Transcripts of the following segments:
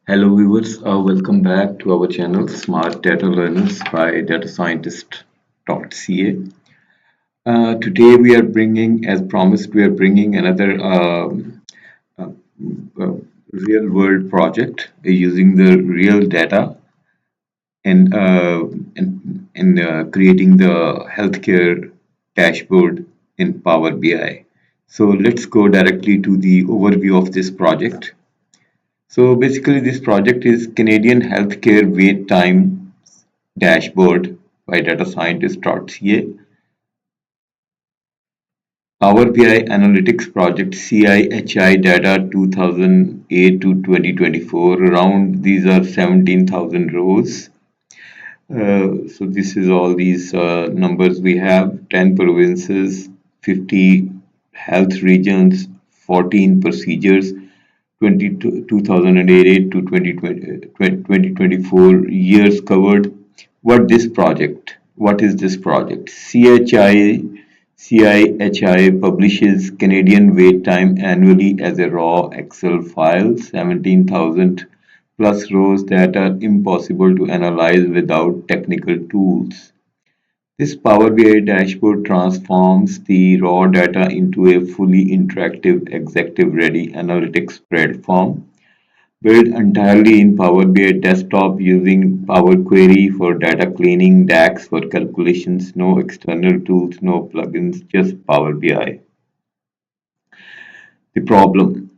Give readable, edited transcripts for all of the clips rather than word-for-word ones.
Hello viewers, welcome back to our channel Smart Data Learners by datascientist.ca. Today we are bringing, as promised, we are bringing another uh, uh, real world project using the real data and creating the healthcare dashboard in Power BI. So let's go directly to the overview of this project. So basically, this project is Canadian Healthcare Wait Time Dashboard by datascientist.ca. Power BI Analytics Project CIHI data 2008 to 2024. Around these are 17,000 rows. So this is all these numbers we have: 10 provinces, 50 health regions, 14 procedures, 2008 to 2024 years covered. What is this project? CIHI publishes Canadian wait time annually as a raw Excel file, 17,000 plus rows that are impossible to analyze without technical tools. This Power BI dashboard transforms the raw data into a fully interactive, executive-ready analytics platform built entirely in Power BI desktop using Power Query for data cleaning, DAX for calculations, no external tools, no plugins, just Power BI. The problem.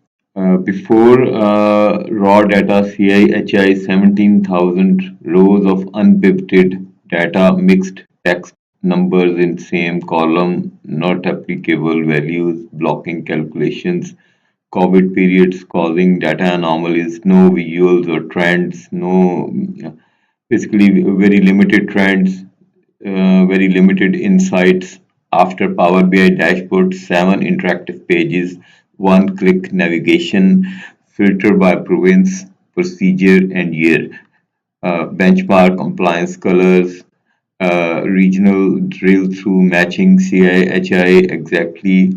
Before raw data CIHI 17,000 rows of unpivoted data, mixed text numbers in same column, not applicable values, blocking calculations, COVID periods causing data anomalies, no visuals or trends, no basically very limited trends, very limited insights. After Power BI dashboard, 7 interactive pages, one-click navigation, filter by province, procedure, and year, benchmark compliance colors, regional drill through matching CIHI exactly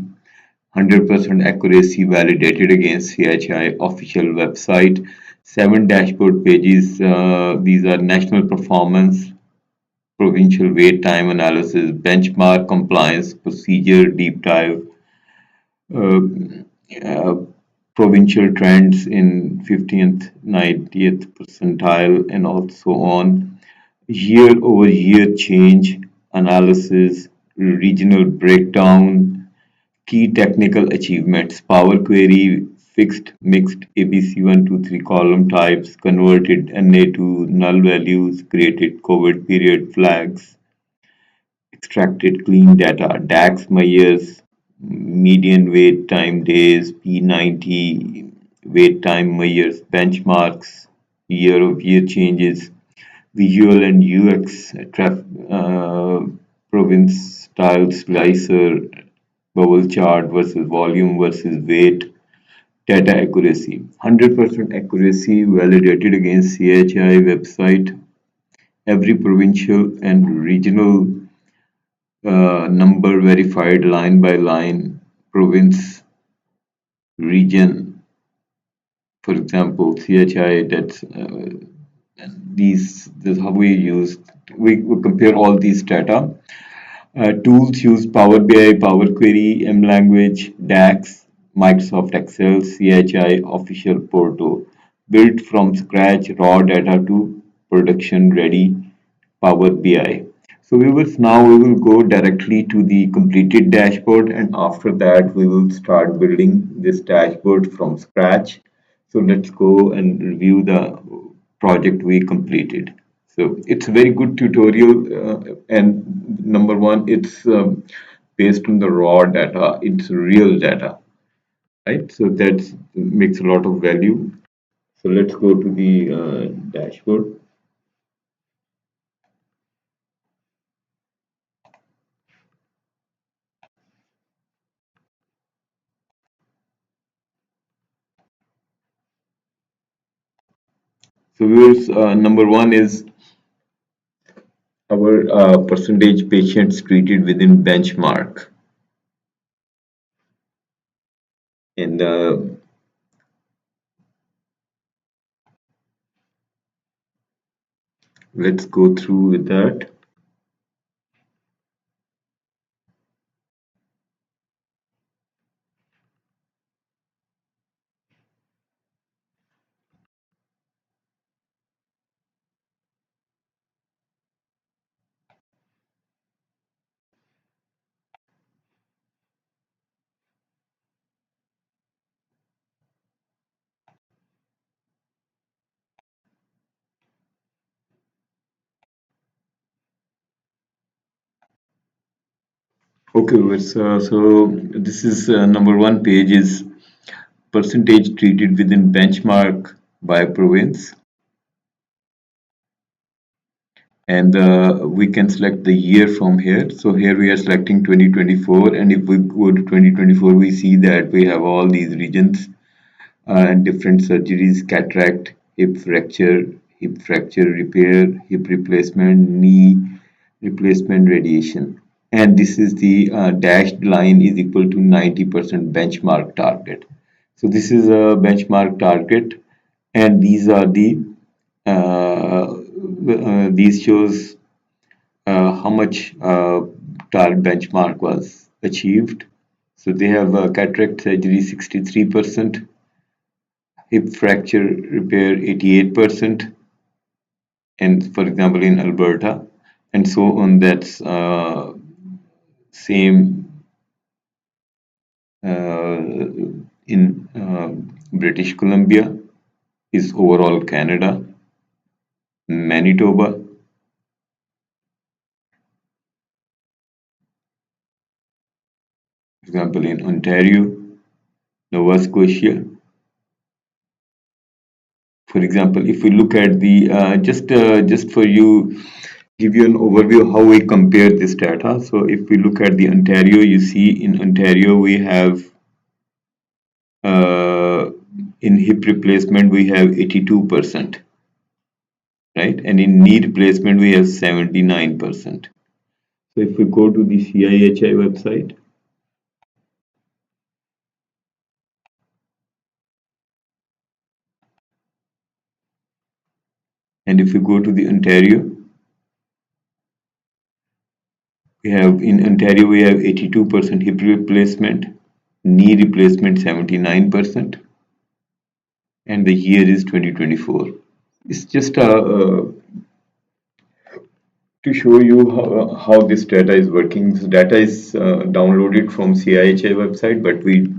100% accuracy validated against CIHI official website. 7 dashboard pages. These are national performance, provincial wait time analysis, benchmark compliance, procedure deep dive, uh, uh, provincial trends in 50th, 90th percentile, and also on year over year change analysis, regional breakdown, key technical achievements: Power Query fixed mixed ABC123 column types, converted NA to null values, created COVID period flags, extracted clean data, DAX measures, median wait time days, P90 wait time measures, benchmarks, year-over-year changes, visual and UX, province style slicer, bubble chart versus volume versus weight, data accuracy. 100% accuracy validated against CHI website. Every provincial and regional number verified line by line, province, region, for example, CHI, that's this is how we compare all these data. Tools use Power BI, Power Query, M Language, DAX, Microsoft Excel, CHI official portal, built from scratch raw data to production ready Power BI. So we will go directly to the completed dashboard, and after that we will start building this dashboard from scratch. So let's go and review the project we completed. So it's a very good tutorial, and number one, it's based on the raw data. It's real data, right? So that makes a lot of value. So let's go to the dashboard. So viewers, number one is our percentage patients treated within benchmark, and let's go through with that. Okay, so this is number one page is percentage treated within benchmark by province, and we can select the year from here. So here we are selecting 2024, and if we go to 2024, we see that we have all these regions and different surgeries: cataract, hip fracture repair, hip replacement, knee replacement, radiation. And this is the dashed line is equal to 90% benchmark target. So this is a benchmark target, and these are the these shows how much target benchmark was achieved. So they have cataract surgery 63%, hip fracture repair 88%, and for example in Alberta, and so on. That's same in British Columbia is overall Canada, Manitoba, for example in Ontario, Nova Scotia. For example, if we look at the just for you give you an overview of how we compare this data. So if we look at the Ontario, you see in Ontario we have uh, in hip replacement we have 82%, right? And in knee replacement we have 79%. So if we go to the CIHI website, and if we go to the Ontario, we have in Ontario we have 82% hip replacement, knee replacement 79%, and the year is 2024. It's just to show you how this data is working. This data is downloaded from CIHI website, but we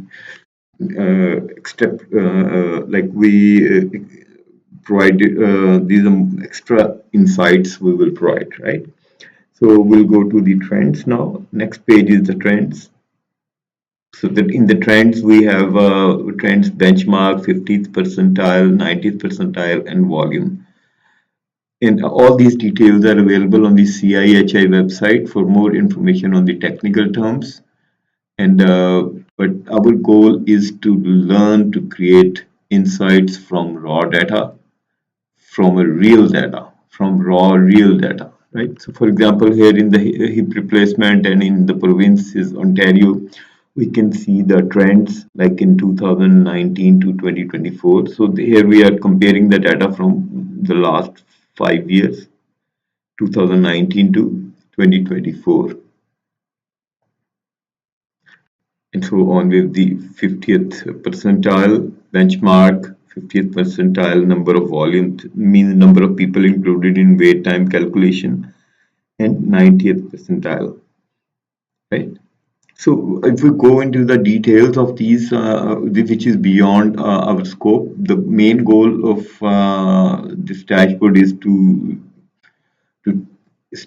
except like we provide these extra insights we will provide, right? So we'll go to the trends now. Next page is the trends. So that in the trends we have trends benchmark, 50th percentile, 90th percentile, and volume. And all these details are available on the CIHI website for more information on the technical terms. And but our goal is to learn to create insights from raw data, from a real data, from raw real data, right? So for example, here in the hip replacement and in the provinces Ontario, we can see the trends like in 2019 to 2024. So here we are comparing the data from the last 5 years, 2019 to 2024, and so on with the 50th percentile benchmark, 50th percentile number of volume means number of people included in wait time calculation, and 90th percentile, right? So if we go into the details of these, which is beyond our scope, the main goal of this dashboard to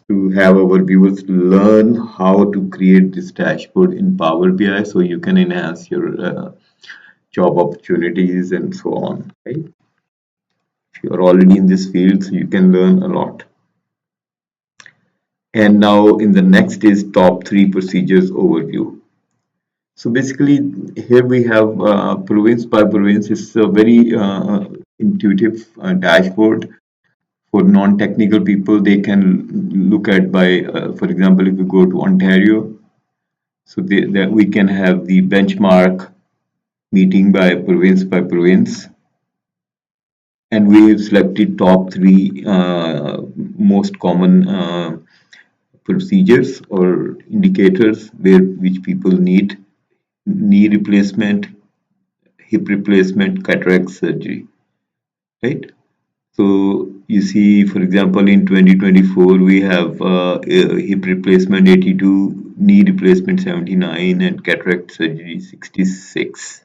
to have our viewers learn how to create this dashboard in Power BI so you can enhance your job opportunities and so on, right? If you are already in this field, so you can learn a lot. And now in the next is top 3 procedures overview. So basically here we have province by province. It's a very intuitive dashboard for non-technical people. They can look at by, for example, if you go to Ontario, so that we can have the benchmark meeting by province, and we have selected top three most common procedures or indicators which people need: knee replacement, hip replacement, cataract surgery, right? So you see, for example, in 2024, we have hip replacement 82, knee replacement 79, and cataract surgery 66%.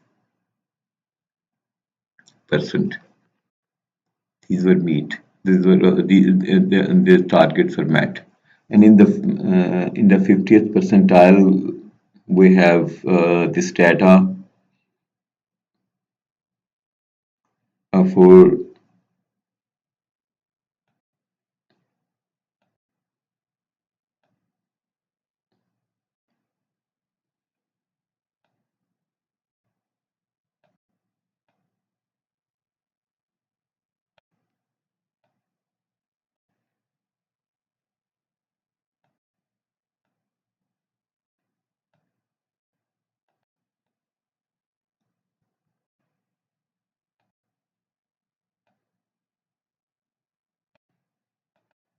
These were met. These were the targets were met. And in the 50th percentile, we have this data for,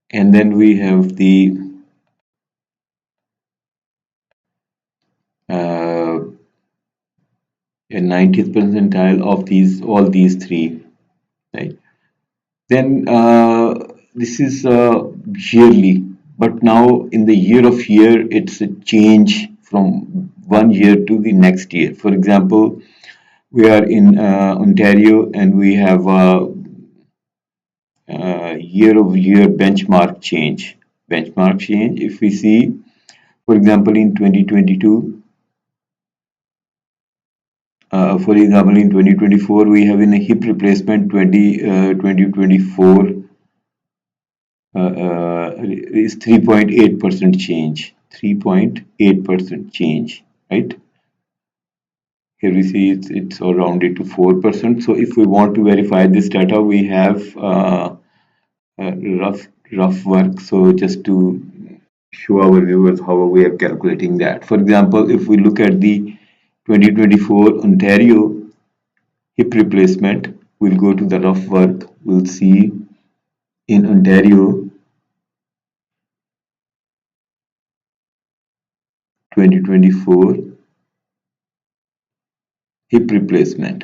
and then we have the uh, 90th percentile of all these three, right? Then this is yearly, but now in the year of year, it's a change from one year to the next year. For example, we are in Ontario and we have a, year over year benchmark change. Benchmark change, if we see, for example, in 2022, for example, in 2024, we have in a hip replacement 2024 is 3.8% change. 3.8% change, right? Here we see it's rounded to 4%. So if we want to verify this data, we have rough work. So just to show our viewers how we are calculating that. For example, if we look at the 2024 Ontario hip replacement, we'll go to the rough work. We'll see in Ontario 2024 hip replacement.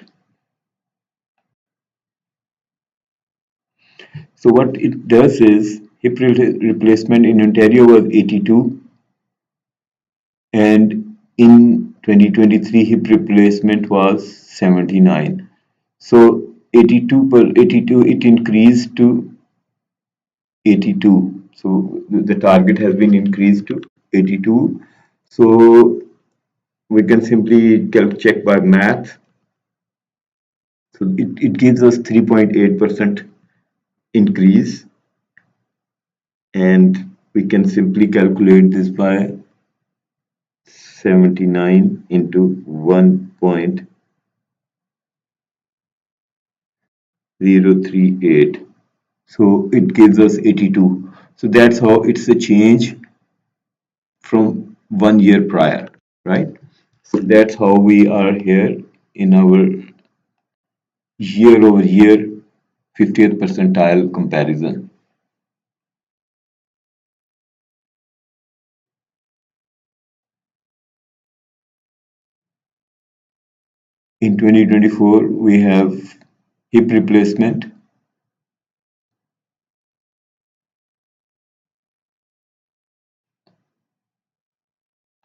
So what it does is hip replacement in Ontario was 82, and in 2023 hip replacement was 79. So 82 it increased to 82. So the target has been increased to 82. So we can simply check by math. So it gives us 3.8% increase, and we can simply calculate this by 79 into 1.038. So it gives us 82. So that's how it's a change from one year prior, right? So that's how we are here in our year over year 50th percentile comparison. In 2024, we have hip replacement,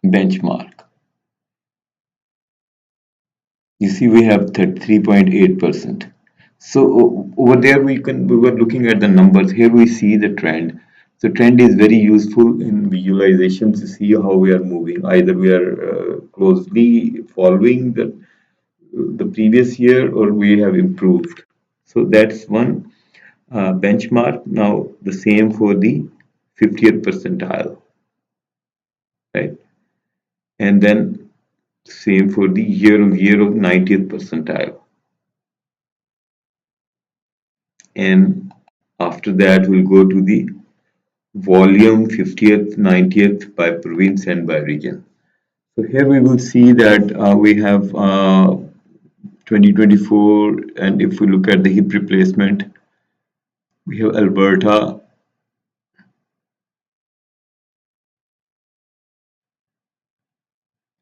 benchmark. You see, we have 3.8%. So over there, we were looking at the numbers. Here we see the trend. So trend is very useful in visualization to see how we are moving. Either we are closely following the previous year, or we have improved. So that's one benchmark. Now the same for the 50th percentile, right? And then same for the year of 90th percentile. And after that, we'll go to the volume 50th, 90th by province and by region. So here we will see that we have 2024, and if we look at the hip replacement, we have Alberta.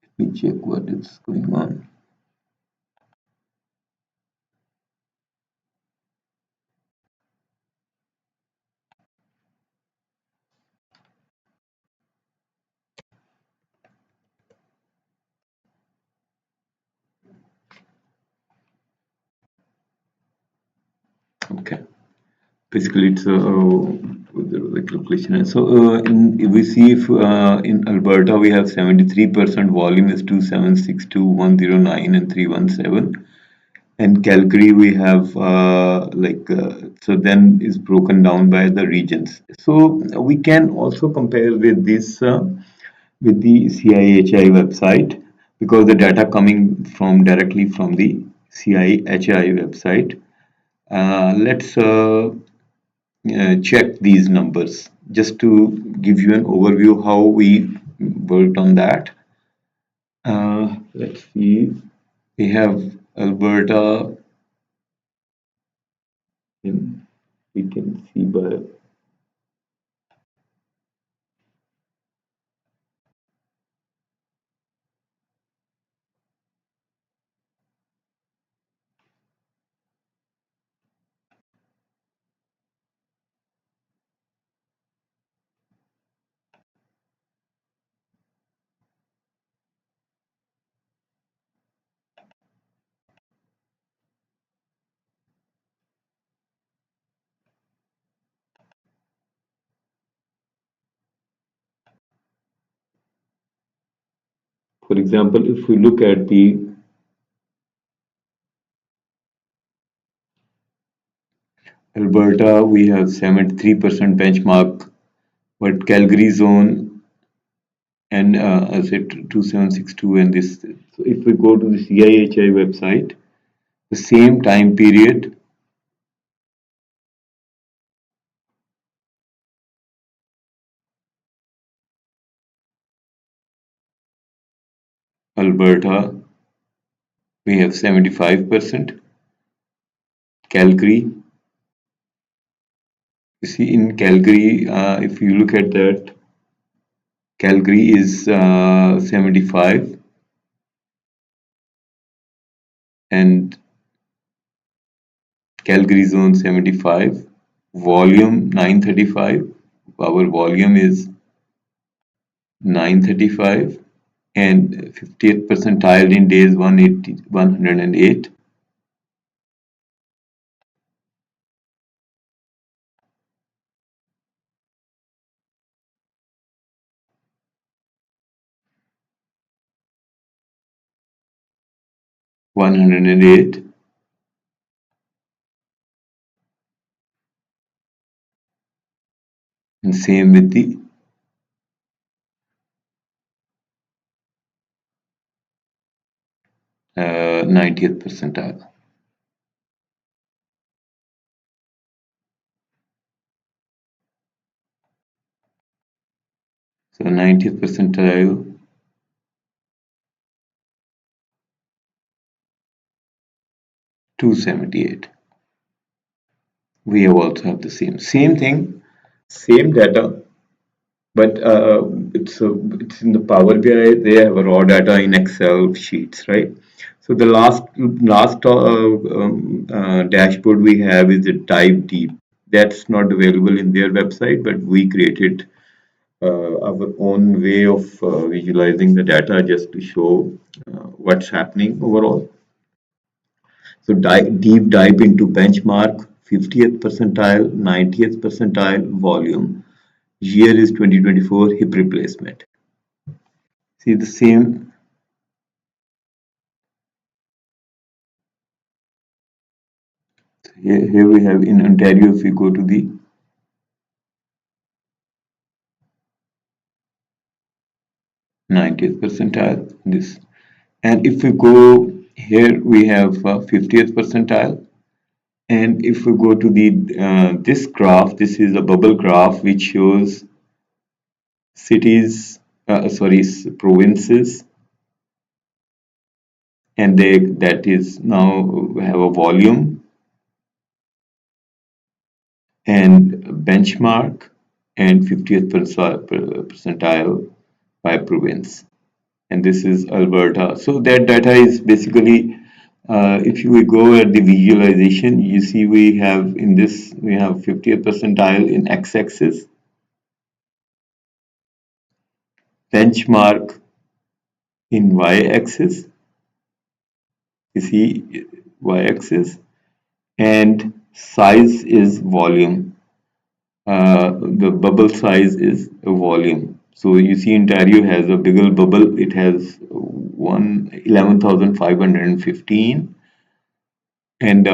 Let me check what is going on. Okay, basically it's the calculation. So if we see if in Alberta we have 73% volume is 2762109 and 317, and Calgary we have so then is broken down by the regions. So we can also compare with this with the CIHI website, because the data coming from directly from the CIHI website. Let's check these numbers just to give you an overview how we worked on that. Let's see. We have Alberta. We can see by. For example, if we look at the Alberta, we have 73% benchmark, but Calgary zone and as it 2762 and this. So if we go to the CIHI website, the same time period, Alberta, we have 75%. Calgary, you see in Calgary, if you look at that, Calgary is 75 and Calgary zone 75, volume 935, our volume is 935, and 50th percentile in days 180, 108. $108, and same with the 90th percentile. So 90th percentile, 278. We have also have the same thing, same data, but it's in the Power BI. They have raw data in Excel sheets, right? So the last dashboard we have is the dive deep. That's not available in their website, but we created our own way of visualizing the data just to show what's happening overall. So deep dive into benchmark, 50th percentile, 90th percentile, volume. Year is 2024, hip replacement. See the same. Here we have in Ontario, if we go to the 90th percentile, this. And if we go here, we have 50th percentile. And if we go to the this graph, this is a bubble graph which shows cities, provinces, and that is now have a volume and benchmark and 50th percentile by province. And this is Alberta. So that data is basically, if you go at the visualization, you see we have in this, we have 50th percentile in x-axis, benchmark in y-axis, you see y-axis, and size is volume. The bubble size is a volume. So you see Ontario has a bigger bubble. It has 11,515 and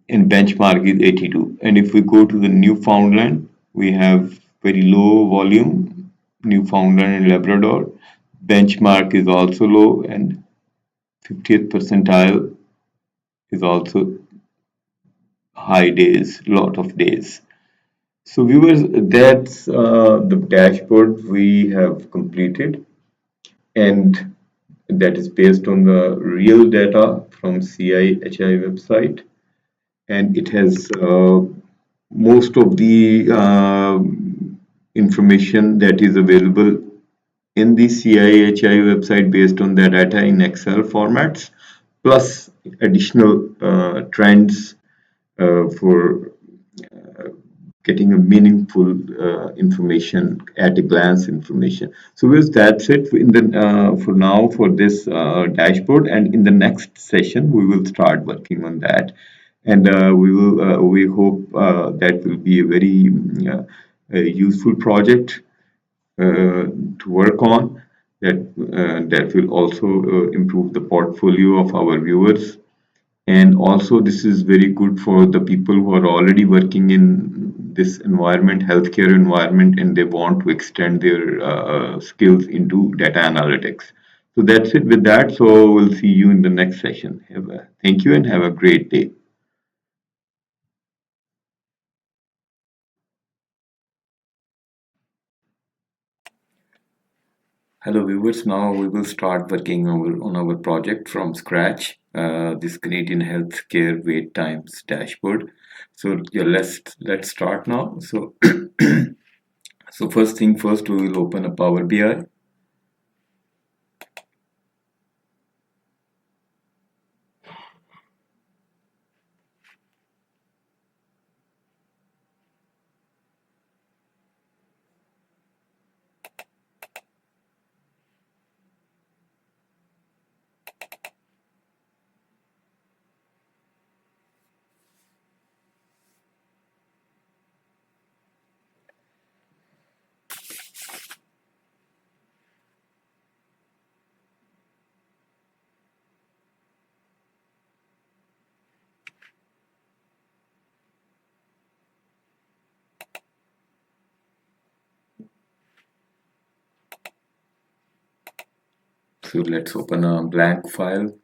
in benchmark is 82. And if we go to the Newfoundland, we have very low volume, Newfoundland and Labrador. Benchmark is also low and 50th percentile is also high days, lot of days. So viewers, that's the dashboard we have completed, and that is based on the real data from CIHI website, and it has most of the information that is available in the CIHI website based on the data in Excel formats, plus additional trends for getting a meaningful information at a glance information. So with that's it in the for now for this dashboard, and in the next session we will start working on that, and we hope that will be a very a useful project to work on, that will also improve the portfolio of our viewers. And also this is very good for the people who are already working in this environment, healthcare environment, and they want to extend their skills into data analytics. So that's it with that. So we'll see you in the next session. Thank you and have a great day. Hello viewers, now we will start working on our project from scratch, this Canadian healthcare wait times dashboard. So yeah, let's start now. So so first thing first, we will open a Power BI. So let's open a blank file.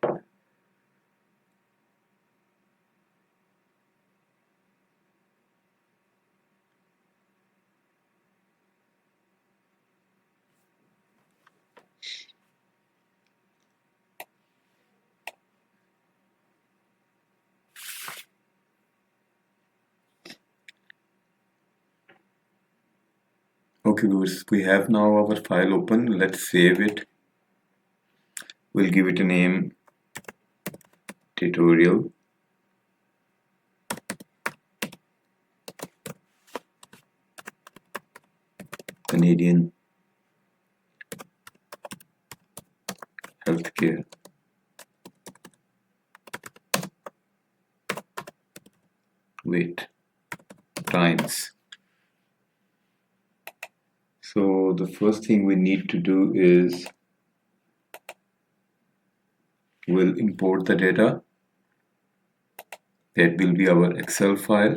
Okay viewers, we have now our file open. Let's save it. We'll give it a name, tutorial. Canadian healthcare wait times. So the first thing we need to do is we'll import the data. That will be our Excel file.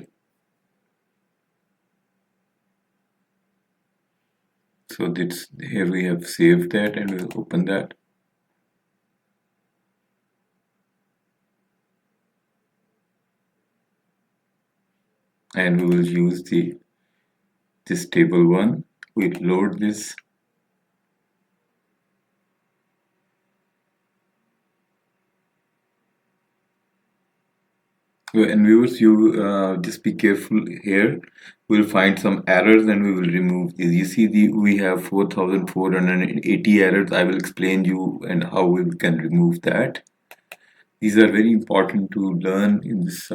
So this here we have saved that, and we'll open that. And we will use this table one. We'll load this. And viewers, you just be careful here. We'll find some errors and we will remove these. You see, we have 4,480 errors. I will explain you and how we can remove that. These are very important to learn in this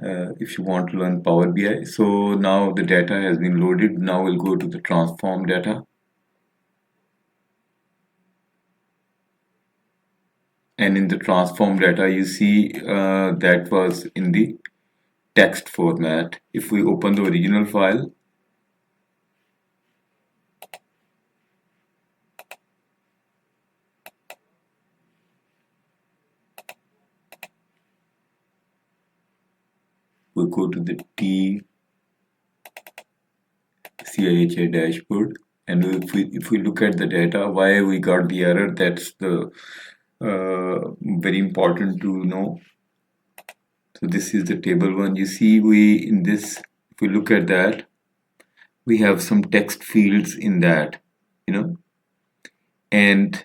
if you want to learn Power BI. So now the data has been loaded. Now we'll go to the transform data. And in the transform data, you see that was in the text format. If we open the original file, we go to the CIHI dashboard, and if we look at the data, why we got the error, that's the very important to know. So this is the table one. You see, in this, if we look at that, we have some text fields in that, you know, and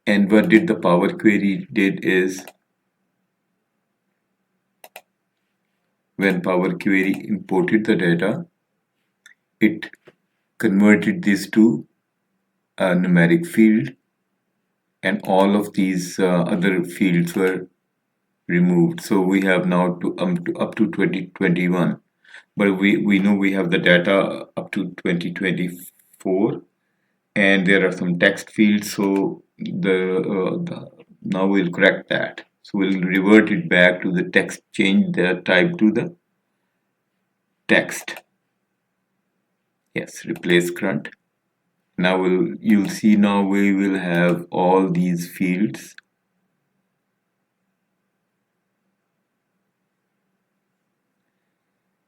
what did the Power Query did is, when Power Query imported the data, it converted this to a numeric field, and all of these other fields were removed. So we have now up to 2021, but we know we have the data up to 2024, and there are some text fields. So now we'll correct that. So we'll revert it back to the text, change the type to the text. Yes, replace current. Now you'll see, now we will have all these fields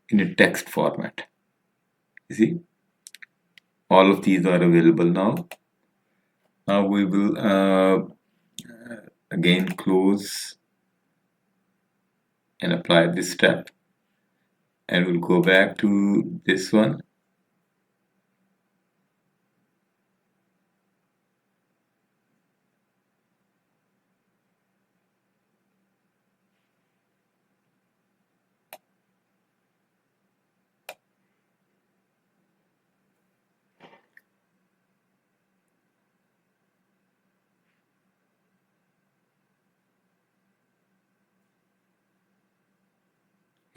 in a text format. You see, all of these are available now. Now we will again close and apply this step, and we'll go back to this one.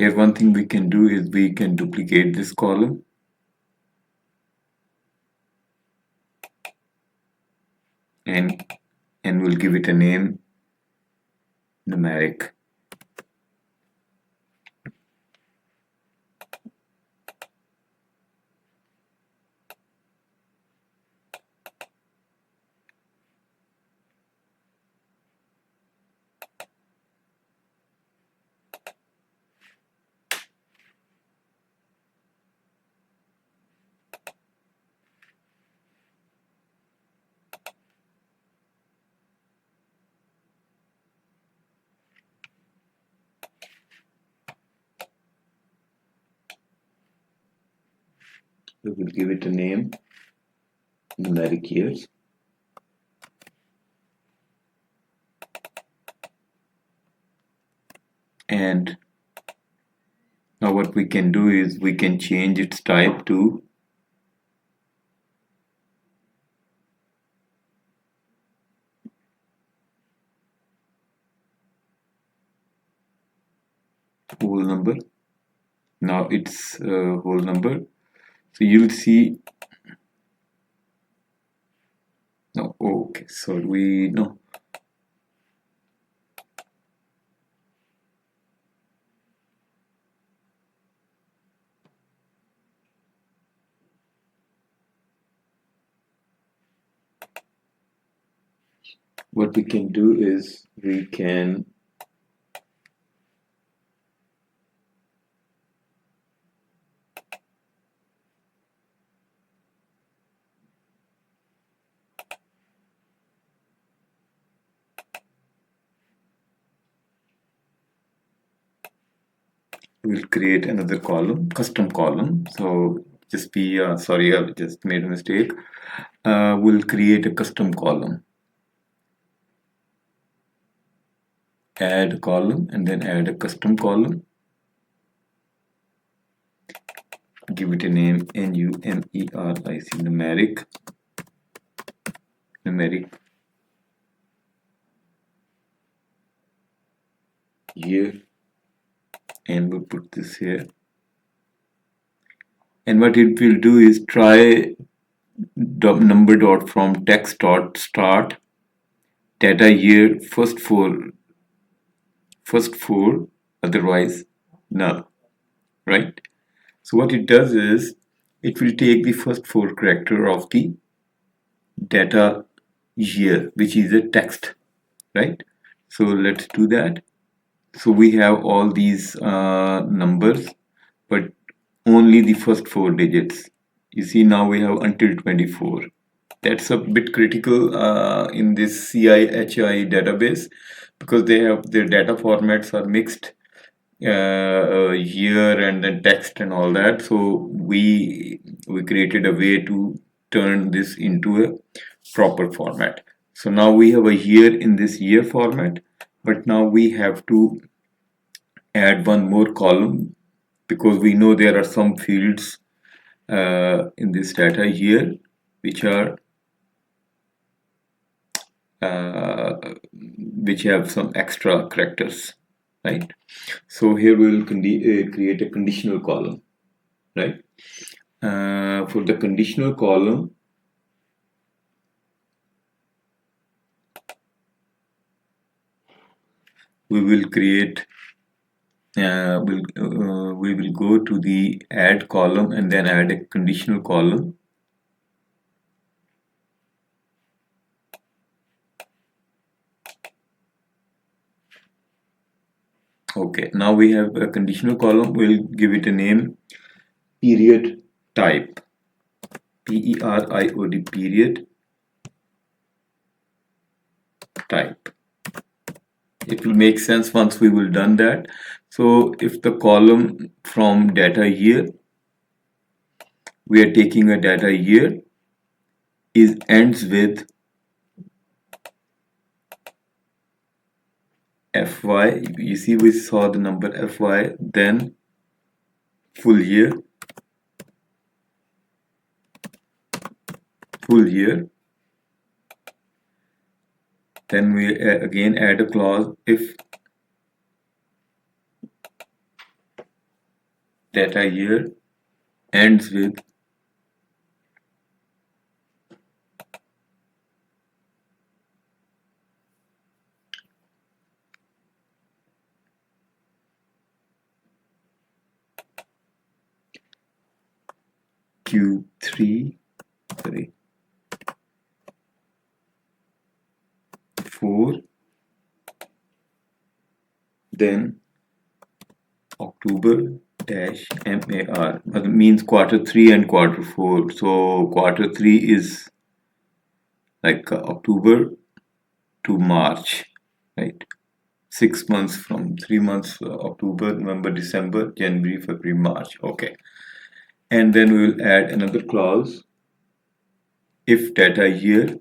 Here, one thing we can do is we can duplicate this column, and we'll give it a name, numeric. We will give it a name, numeric years. And now what we can do is we can change its type to whole number. Now it's whole number. So you'll see. No, okay, so we know. What we can do is we can we'll create another column, custom column. So just be sorry, I just made a mistake. We'll create a custom column. add a column and then add a custom column. Give it a name Numeric, numeric year, and we'll put this here. And what it will do is try number dot from text dot start data year first four, otherwise null, right? So what it does is it will take the first four character of the data year, which is a text, right? So let's do that. So we have all these numbers, but only the first four digits. You see, now we have until 24. That's a bit critical in this CIHI database, because they have their data formats are mixed, year and then text and all that. So we created a way to turn this into a proper format. So now we have a year in this year format, but now we have to add one more column, because we know there are some fields in this data here which have some extra characters, right? So here we will create a conditional column, right? For the conditional column, we will create we will go to the add column and then add a conditional column. Okay, now we have a conditional column. We'll give it a name, period type, period, period type. It will make sense once we will done that. So if the column from data year, we are taking a data year, ends with FY, you see we saw the number FY, then full year, then we again add a clause if data year ends with Q3, 4, then October dash MAR, means quarter 3 and quarter 4. So quarter 3 is like October to March, right? 6 months from 3 months, October, November, December, January, February, March. Okay. And then we will add another clause, if data year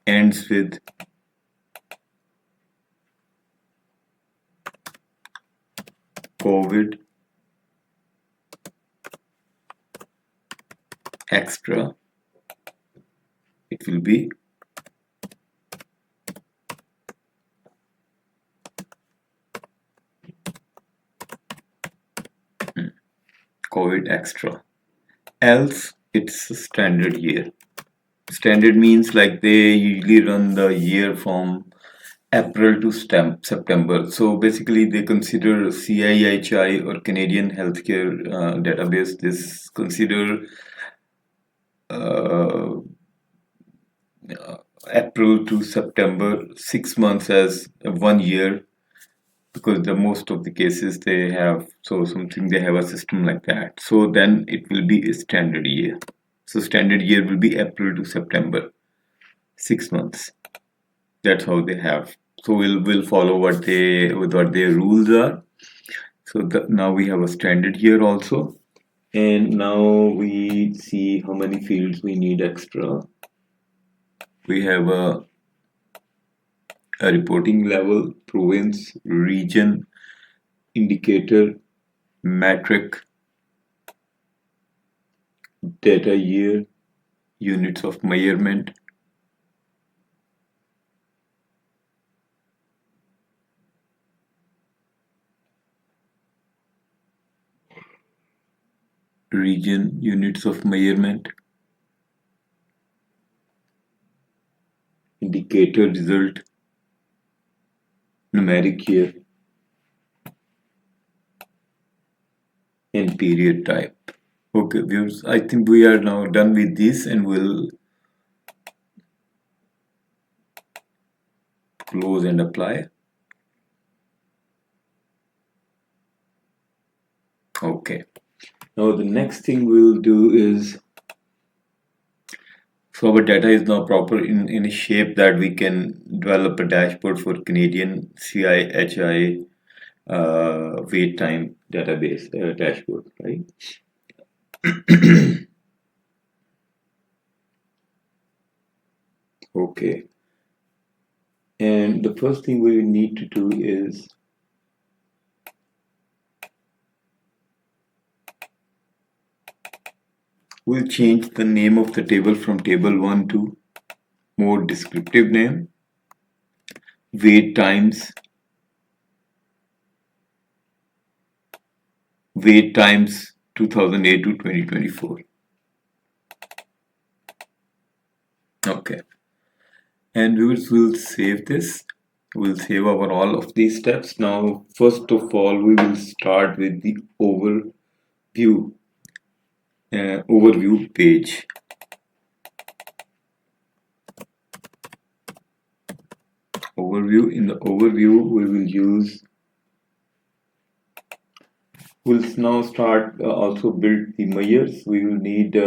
ends with COVID extra, it will be COVID extra, else it's a standard year. Standard means like they usually run the year from April to September. So basically they consider CIHI or Canadian Healthcare Database, this consider April to September, 6 months as 1 year, because the most of the cases they have, so something they have a system like that. So then it will be a standard year. So standard year will be April to September, 6 months. That's how they have. So we'll follow what their rules are. So now we have a standard year also, and now we see how many fields we need extra. We have a a reporting level, province, region, indicator, metric, data year, units of measurement, region, units of measurement, indicator result, numeric year, and period type. Okay, viewers, I think we are now done with this and we'll close and apply. Okay, now the next thing we'll do is, so our data is now proper in a shape that we can develop a dashboard for Canadian CIHI wait time database dashboard, right? Okay, and the first thing we need to do is we'll change the name of the table from table 1 to more descriptive name, wait times 2008 to 2024. Okay, and we will save this. We'll save our all of these steps. Now, first of all, we will start with the overview page. Overview. In the overview, we will use. We'll now start also build the measures. We will need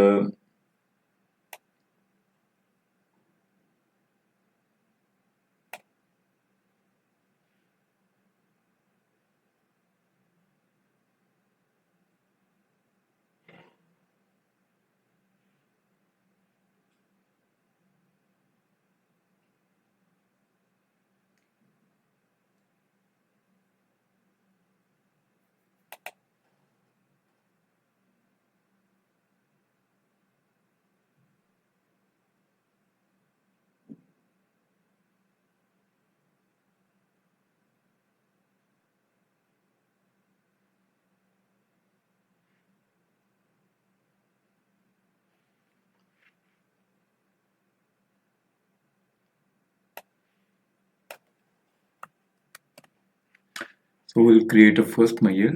so we'll create a first measure.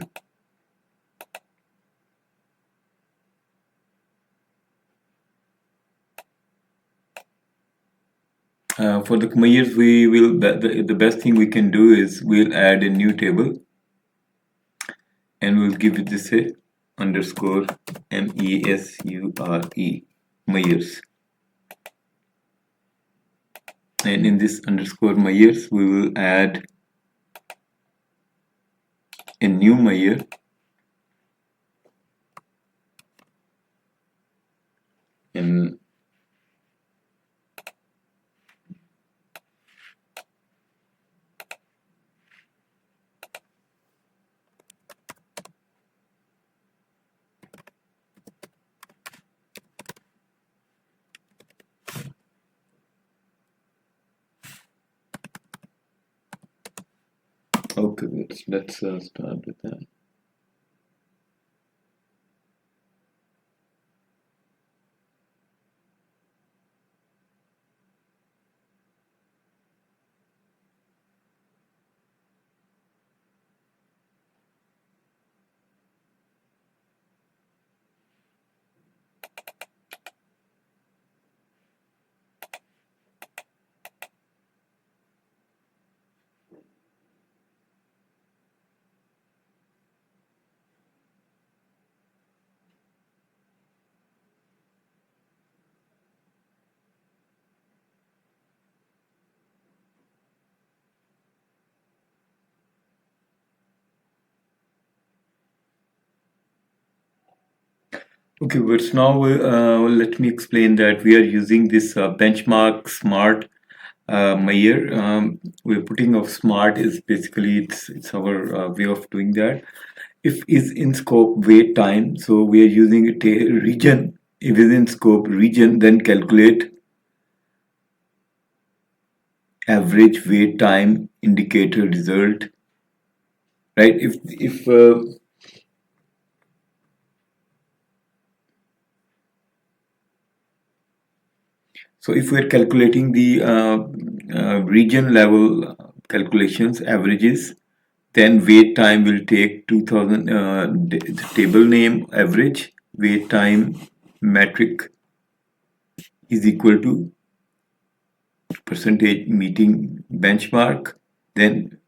For the measures, we will the best thing we can do is we'll add a new table, and we'll give it this a underscore MESURE measures, and in this underscore measures we will add a new measure, and okay, let's start with that. Okay, but now let me explain that we are using this benchmark smart measure. We're putting of smart is basically it's our way of doing that. If is in scope wait time, so we are using a region. If is in scope region, then calculate average wait time indicator result. Right? If So if we're calculating the region level calculations, averages, then wait time will take 2000, the table name average, wait time metric is equal to percentage meeting benchmark, then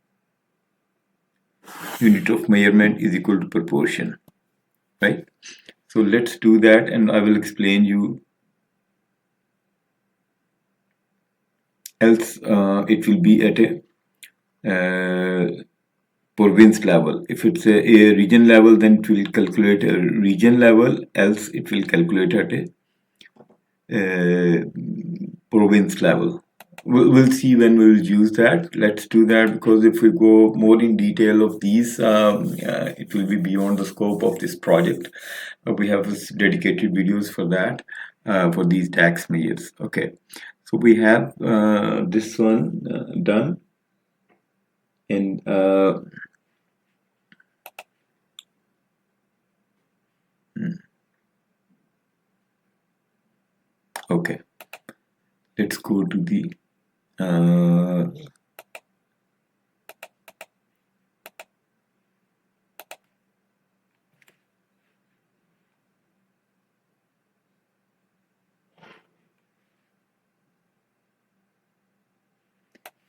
unit of measurement is equal to proportion, right? So let's do that and I will explain you. Else it will be at a province level. If it's a region level, then it will calculate a region level, else it will calculate at a province level. We'll see when we will use that. Let's do that, because if we go more in detail of these, it will be beyond the scope of this project. We have dedicated videos for that, for these tax measures. Okay, so we have this one done, and okay, let's go to the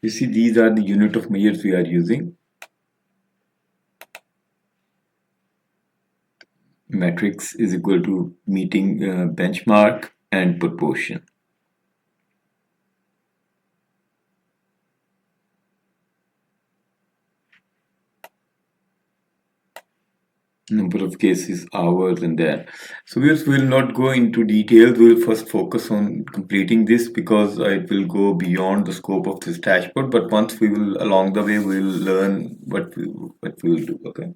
you see, these are the unit of measures we are using. Matrix is equal to meeting benchmark and proportion. Number of cases, hours, and that. So we will not go into details. We'll first focus on completing this, because it will go beyond the scope of this dashboard. But once we will, along the way, we'll learn what we will do. Okay.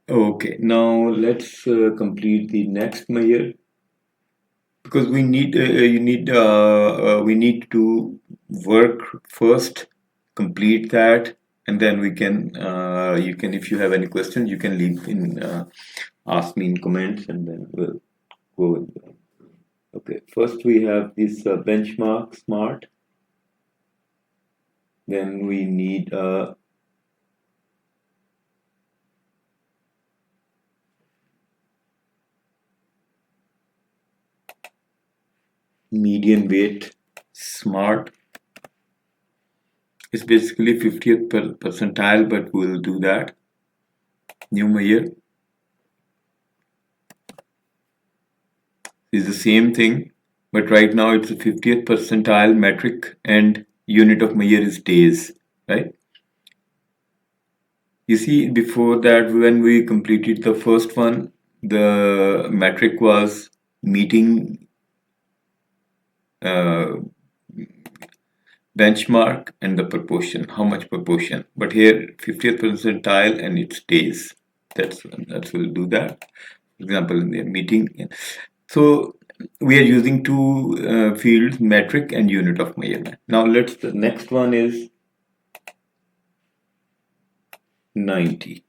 Okay. Now let's complete the next measure, because we need we need to work first, complete that, and then we can you can, if you have any questions, you can leave in ask me in comments, and then we'll go with that. Okay, first we have this benchmark smart, then we need median weight smart. It's basically 50th percentile, but we'll do that. New measure is the same thing, but right now it's a 50th percentile metric and unit of measure is days, right? You see, before that, when we completed the first one, the metric was meeting benchmark and the proportion, how much proportion. But here, 50th percentile and it's days. That's we'll do that. For example, in the meeting. So we are using two fields, metric and unit of measurement. Now the next one is 90.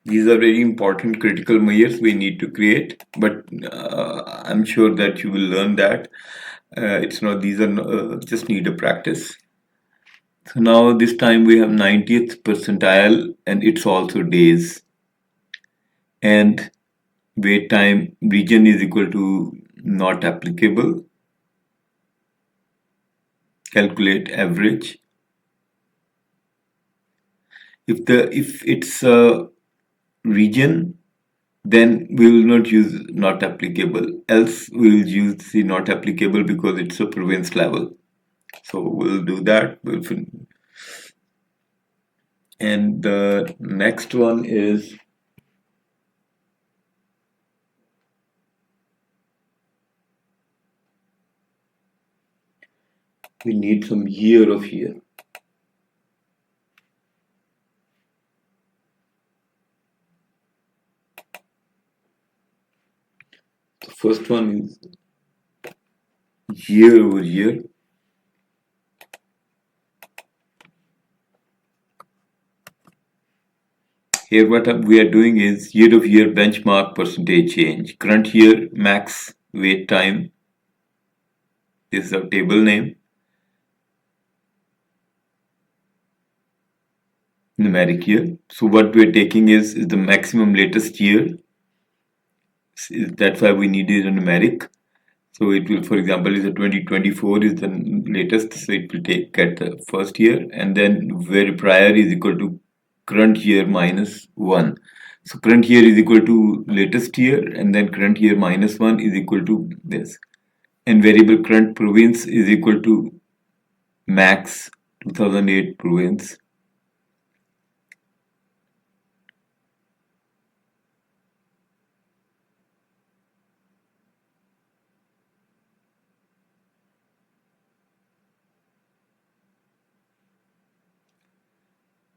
These are very important critical measures we need to create, but I'm sure that you will learn that. It's not, these are just need a practice. So now this time we have 90th percentile and it's also days. And wait time region is equal to not applicable. Calculate average. If it's a region, then we will not use not applicable, else we will use the not applicable because it's a province level. So we'll do that. And the next one is we need some year of year. The first one is year over year. Here what we are doing is year of year benchmark percentage change. Current year max wait time. This is our table name. Numeric year. So what we are taking is the maximum latest year. That's why we needed a numeric. So it will, for example, is the 2024 is the latest, so it will get the first year, and then where prior is equal to current year minus 1. So current year is equal to latest year, and then current year minus 1 is equal to this. And variable current province is equal to max 2008 province.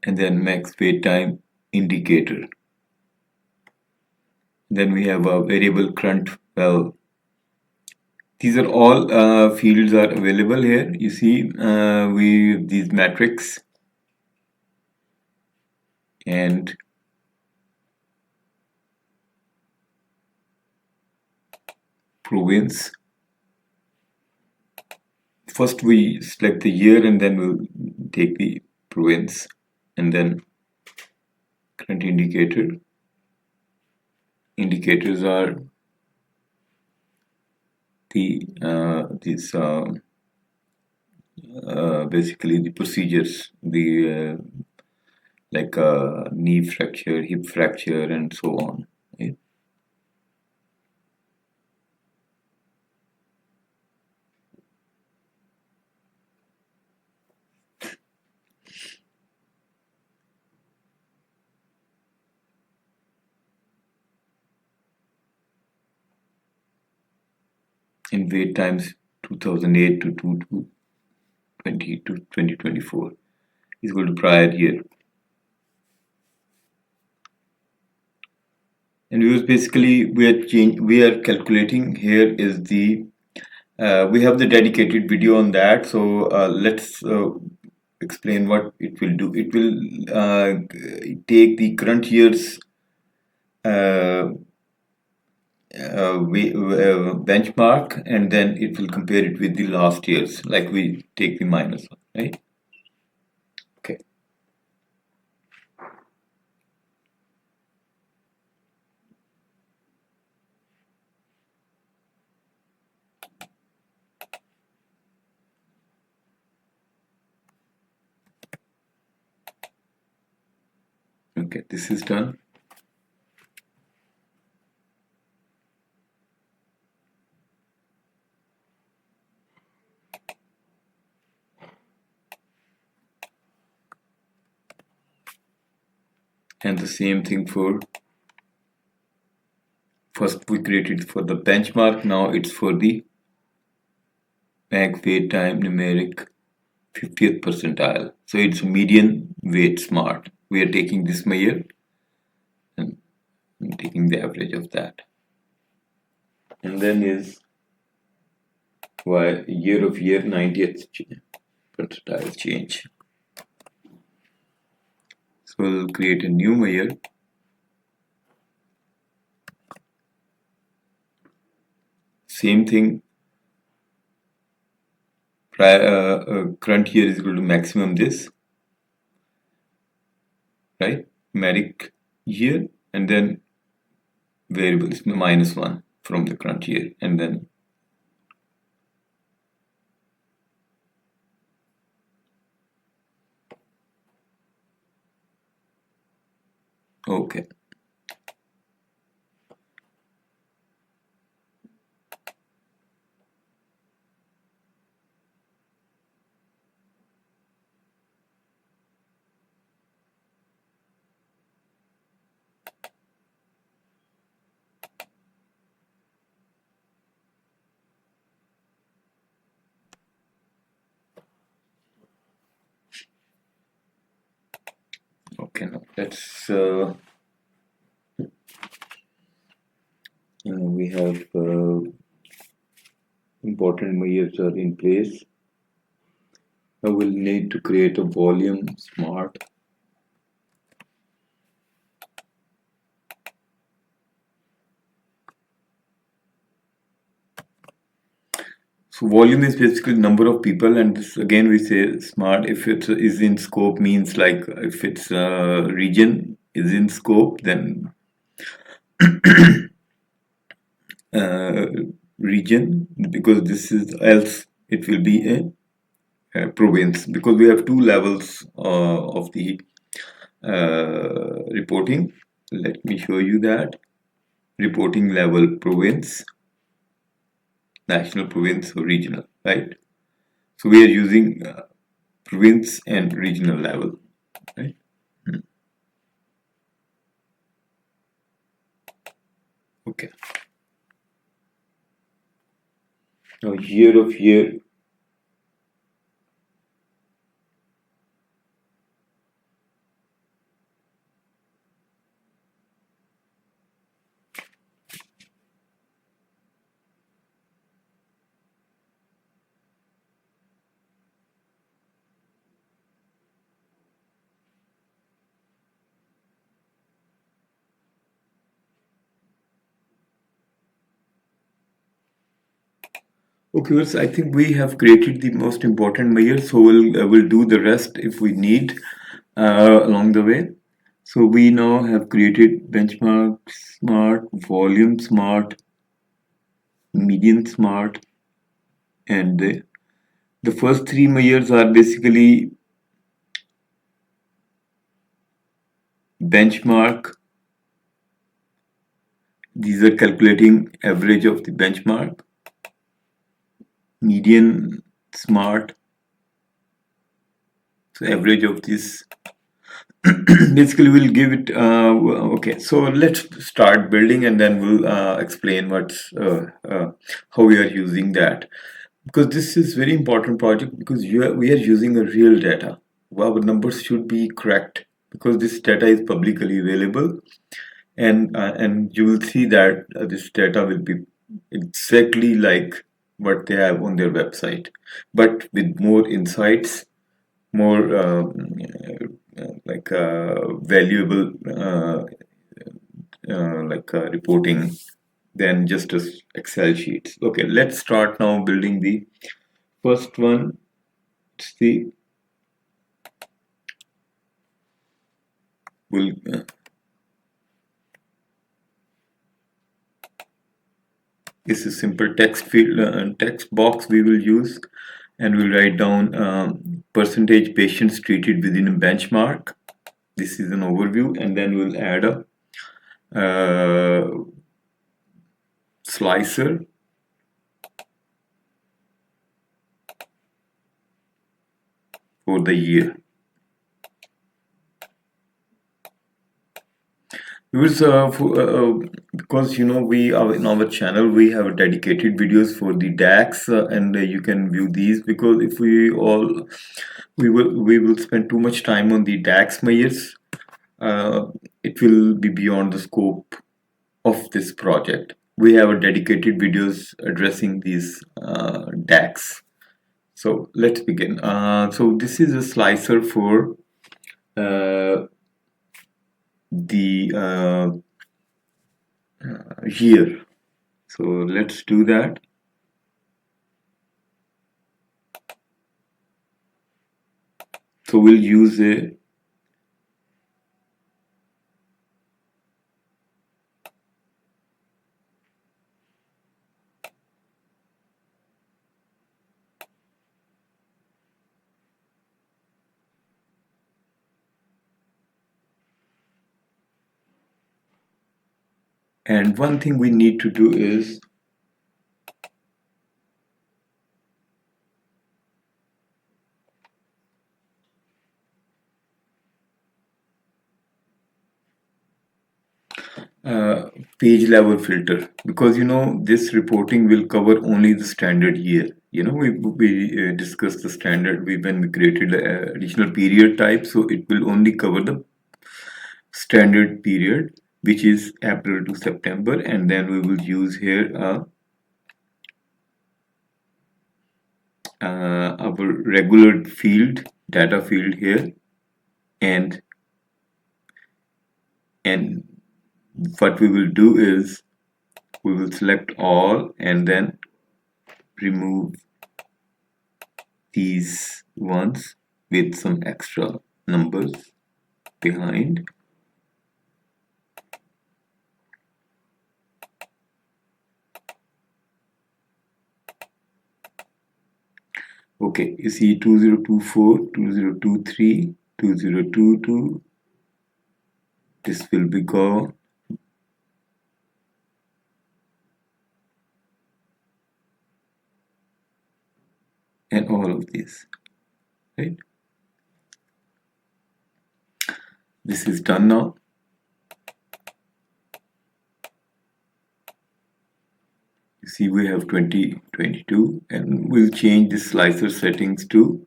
And then max wait time indicator. Then we have a variable current. Well, these are all fields are available here. You see, these metrics and province. First we select the year and then we'll take the province, and then current indicator. Indicators are the basically the procedures, the like knee fracture, hip fracture, and so on. Right? In wait times 2008 to 2020 to 2024 is equal to prior year. And we are calculating here is the we have the dedicated video on that, so let's explain what it will do. It will take the current year's benchmark, and then it will compare it with the last year's, like we take the minus one, right? Okay. Okay, this is done. And the same thing for first we created for the benchmark, now it's for the max wait time numeric 50th percentile. So it's median weight smart. We are taking this measure and taking the average of that. And then is why year of year 90th percentile change. So we'll create a new measure. Same thing. Current year is equal to maximum this, right? Numeric year, and then variable is minus 1 from the current year, and then okay. Okay, now let's we have important measures are in place. I will need to create a volume smart. So volume is basically number of people, and this, again we say smart. If it is in scope, means like if it's region is in scope, then uh, region, because this is else it will be a province, because we have two levels of the reporting. Let me show you that. Reporting level: province, national, province, or regional, right? So we are using province and regional level, right? Okay. Now year of year. Okay, so I think we have created the most important measure, so we'll do the rest if we need along the way. So we now have created benchmark smart, volume smart, median smart, and the first three measures are basically benchmark. These are calculating average of the benchmark. Median smart, so average of this. Basically we'll give it okay, so let's start building and then we'll explain what's how we are using that, because this is very important project, because we are using a real data. Our numbers should be correct because this data is publicly available, and you will see that this data will be exactly like what they have on their website, but with more insights, more like valuable reporting than just as Excel sheets. Okay, let's start now building the first one. It's the will this is simple text field text box we will use, and we'll write down percentage patients treated within a benchmark. This is an overview, and then we'll add a slicer for the year. Because because we are in our channel, we have dedicated videos for the DAX, and you can view these, because if we will spend too much time on the DAX measures, it will be beyond the scope of this project. We have a dedicated videos addressing these DAX. So let's begin. So this is a slicer for the year. So let's do that. So we'll use a and one thing we need to do is page level filter, because this reporting will cover only the standard year. We discussed the standard when we created the additional period type, so it will only cover the standard period, which is April to September, and then we will use here our regular field, data field here, and what we will do is we will select all and then remove these ones with some extra numbers behind. Okay, you see 2024, 2023, 2022. This will be gone. And all of these, right? This is done now. You see we have 2022, and we'll change the slicer settings to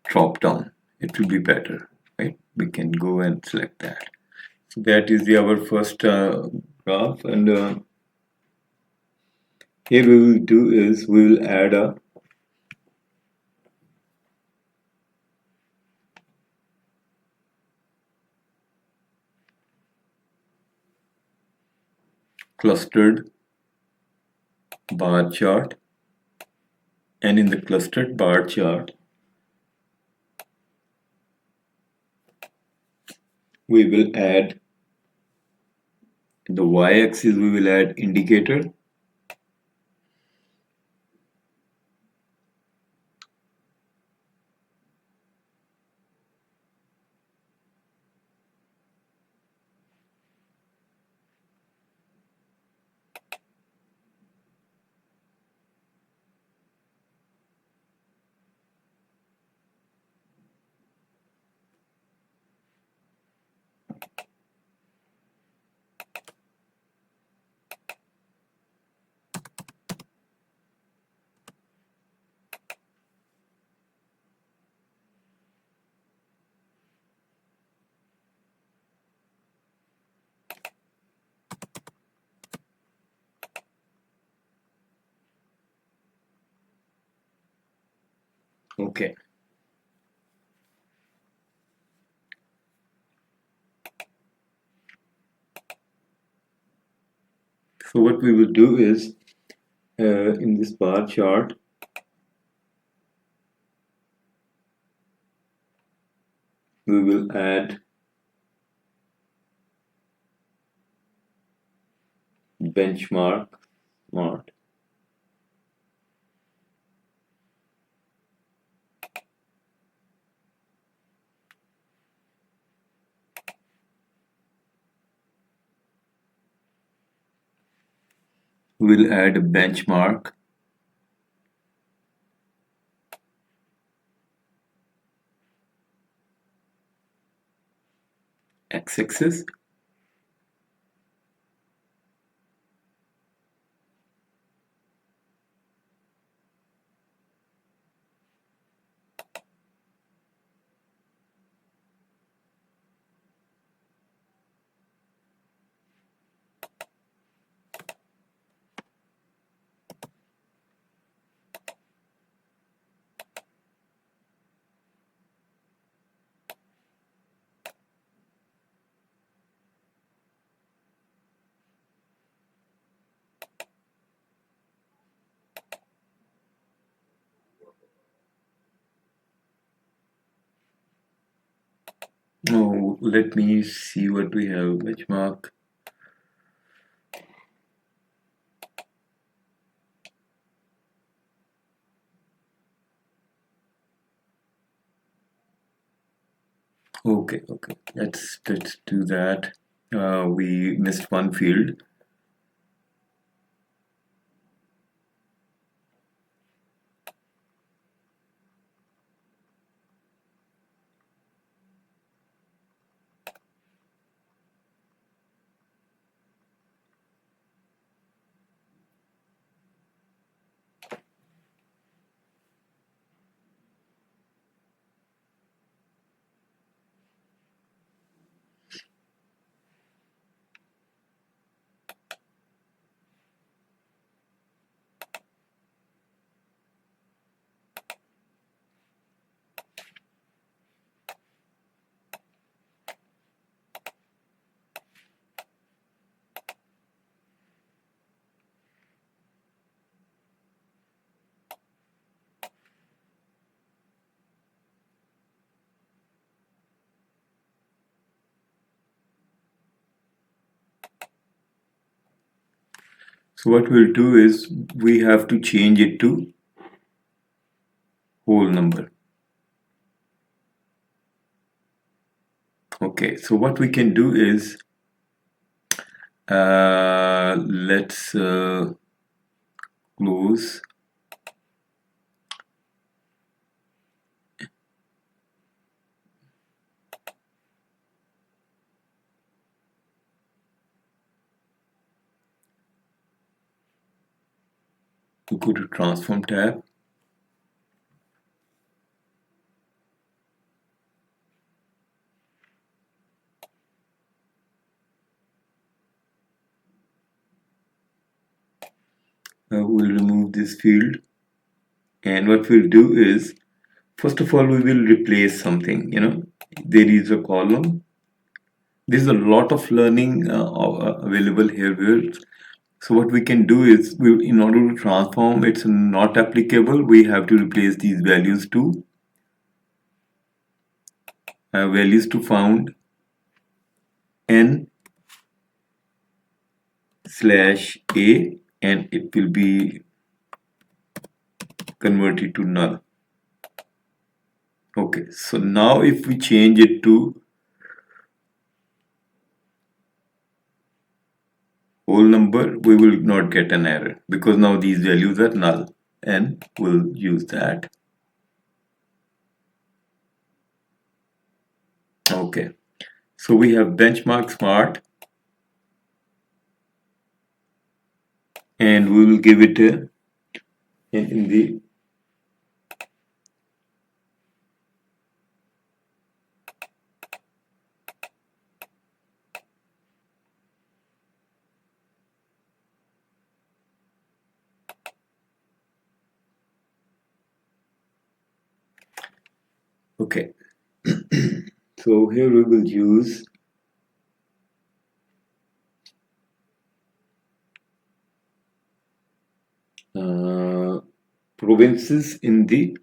drop down. It will be better, right? We can go and select that. So that is our first graph, and here we will do is we will add a clustered bar chart, and in the clustered bar chart we will add the y-axis, we will add indicator, okay. So what we will do is in this bar chart we will add benchmark smart. We'll add a benchmark x-axis, oh, let me see what we have. Benchmark. Okay, let's do that. We missed one field. So what we'll do is we have to change it to whole number. Okay, so what we can do is let's close. We go to transform tab. We'll remove this field, and what we'll do is, first of all, we will replace something. There is a column. There's a lot of learning available here. So what we can do is, in order to transform, it's not applicable. We have to replace these values to found n slash a, and it will be converted to null. Okay, so now if we change it to whole number, we will not get an error because now these values are null, and we'll use that. Okay, so we have benchmark smart, and we will give it a in the okay. So here we will use provinces in the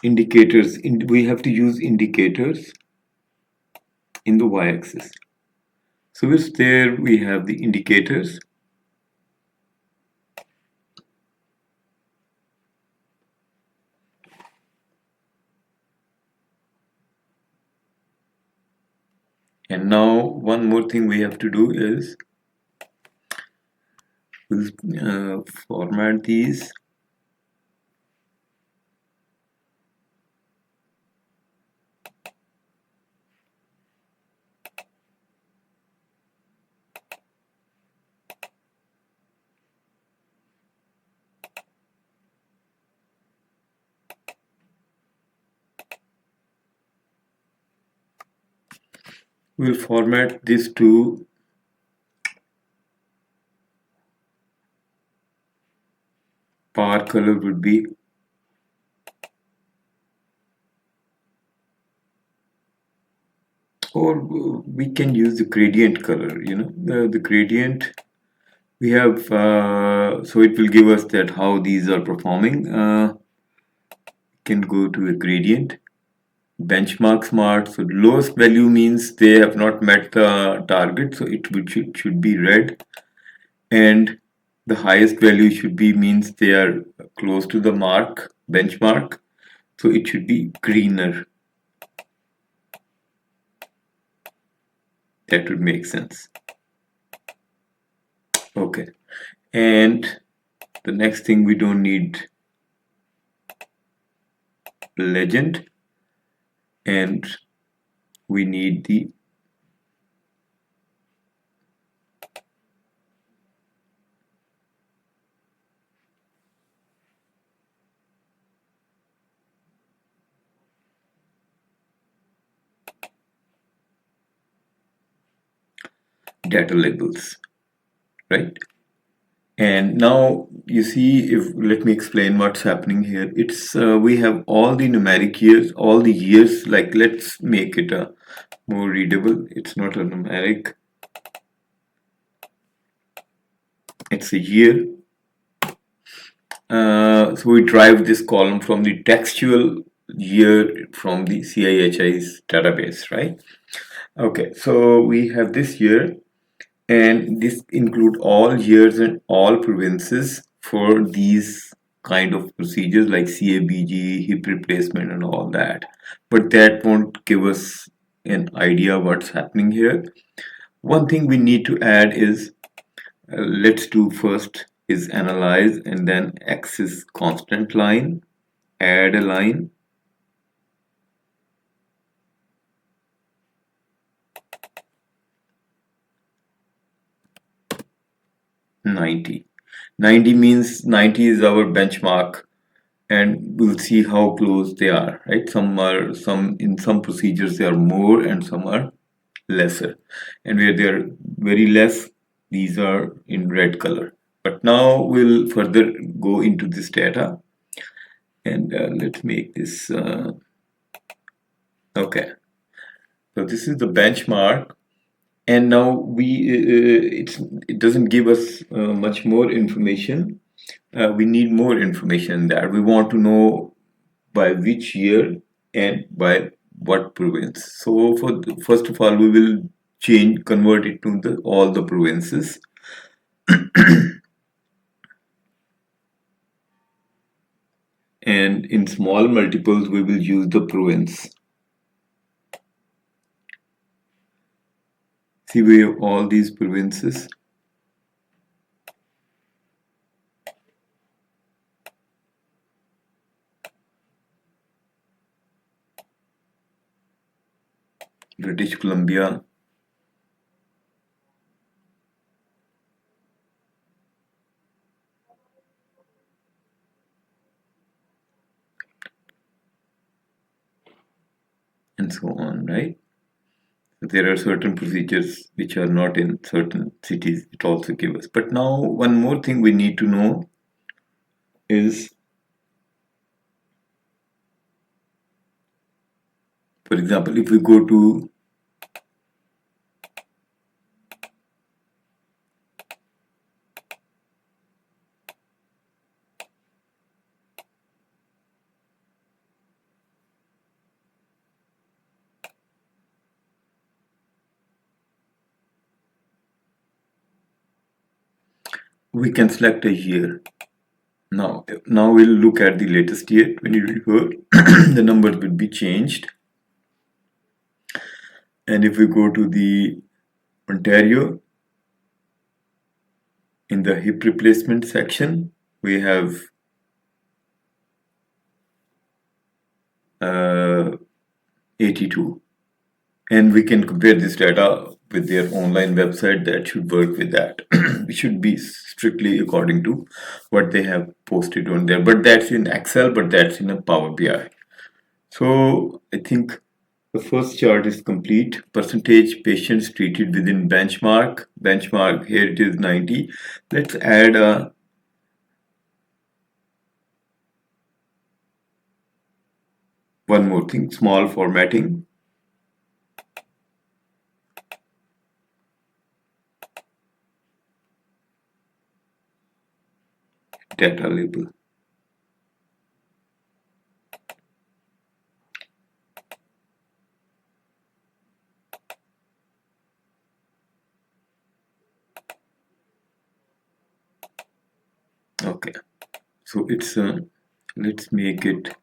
indicators. We have to use indicators in the y-axis. So there we have the indicators. And now one more thing we have to do is we'll format these. We'll format this to par color would be or we can use the gradient color, the gradient we have, so it will give us that how these are performing. Can go to a gradient, benchmark smart, so lowest value means they have not met the target, so should be red, and the highest value should be means they are close to the benchmark, so it should be greener. That would make sense. Okay, and the next thing, we don't need legend, and we need the data labels, right? And now you see, let me explain what's happening here. It's we have all the numeric years, all the years. Like, let's make it a more readable. It's not a numeric, it's a year. So we drive this column from the textual year from the CIHI's database, right? Okay, so we have this year, and this include all years and all provinces for these kind of procedures like CABG, hip replacement, and all that. But that won't give us an idea what's happening here. One thing we need to add is let's do first is analyze, and then X is constant line, add a line, $90. 90 means 90 is our benchmark, and we'll see how close they are, right? Some in some procedures they are more and some are lesser, and where they are very less, these are in red color. But now we'll further go into this data, and let's make this okay. So this is the benchmark, and now it doesn't give us much more information. We need more information there. We want to know by which year and by what province. So first of all, we will convert it to all the provinces. And in small multiples, we will use the province. See, we have all these provinces. British Columbia, and so on, right? There are certain procedures which are not in certain cities, it also gives us. But now one more thing we need to know is, for example, if we go to we can select a year. Now we'll look at the latest year, 2024. The numbers will be changed. And if we go to the Ontario, in the hip replacement section, we have 82. And we can compare this data with their online website. That should work with that. It should be strictly according to what they have posted on there. But that's in Excel, but that's in a Power BI. So I think the first chart is complete. Percentage patients treated within benchmark. Benchmark, here it is 90. Let's add one more thing, small formatting. Data label. Okay, so it's let's make it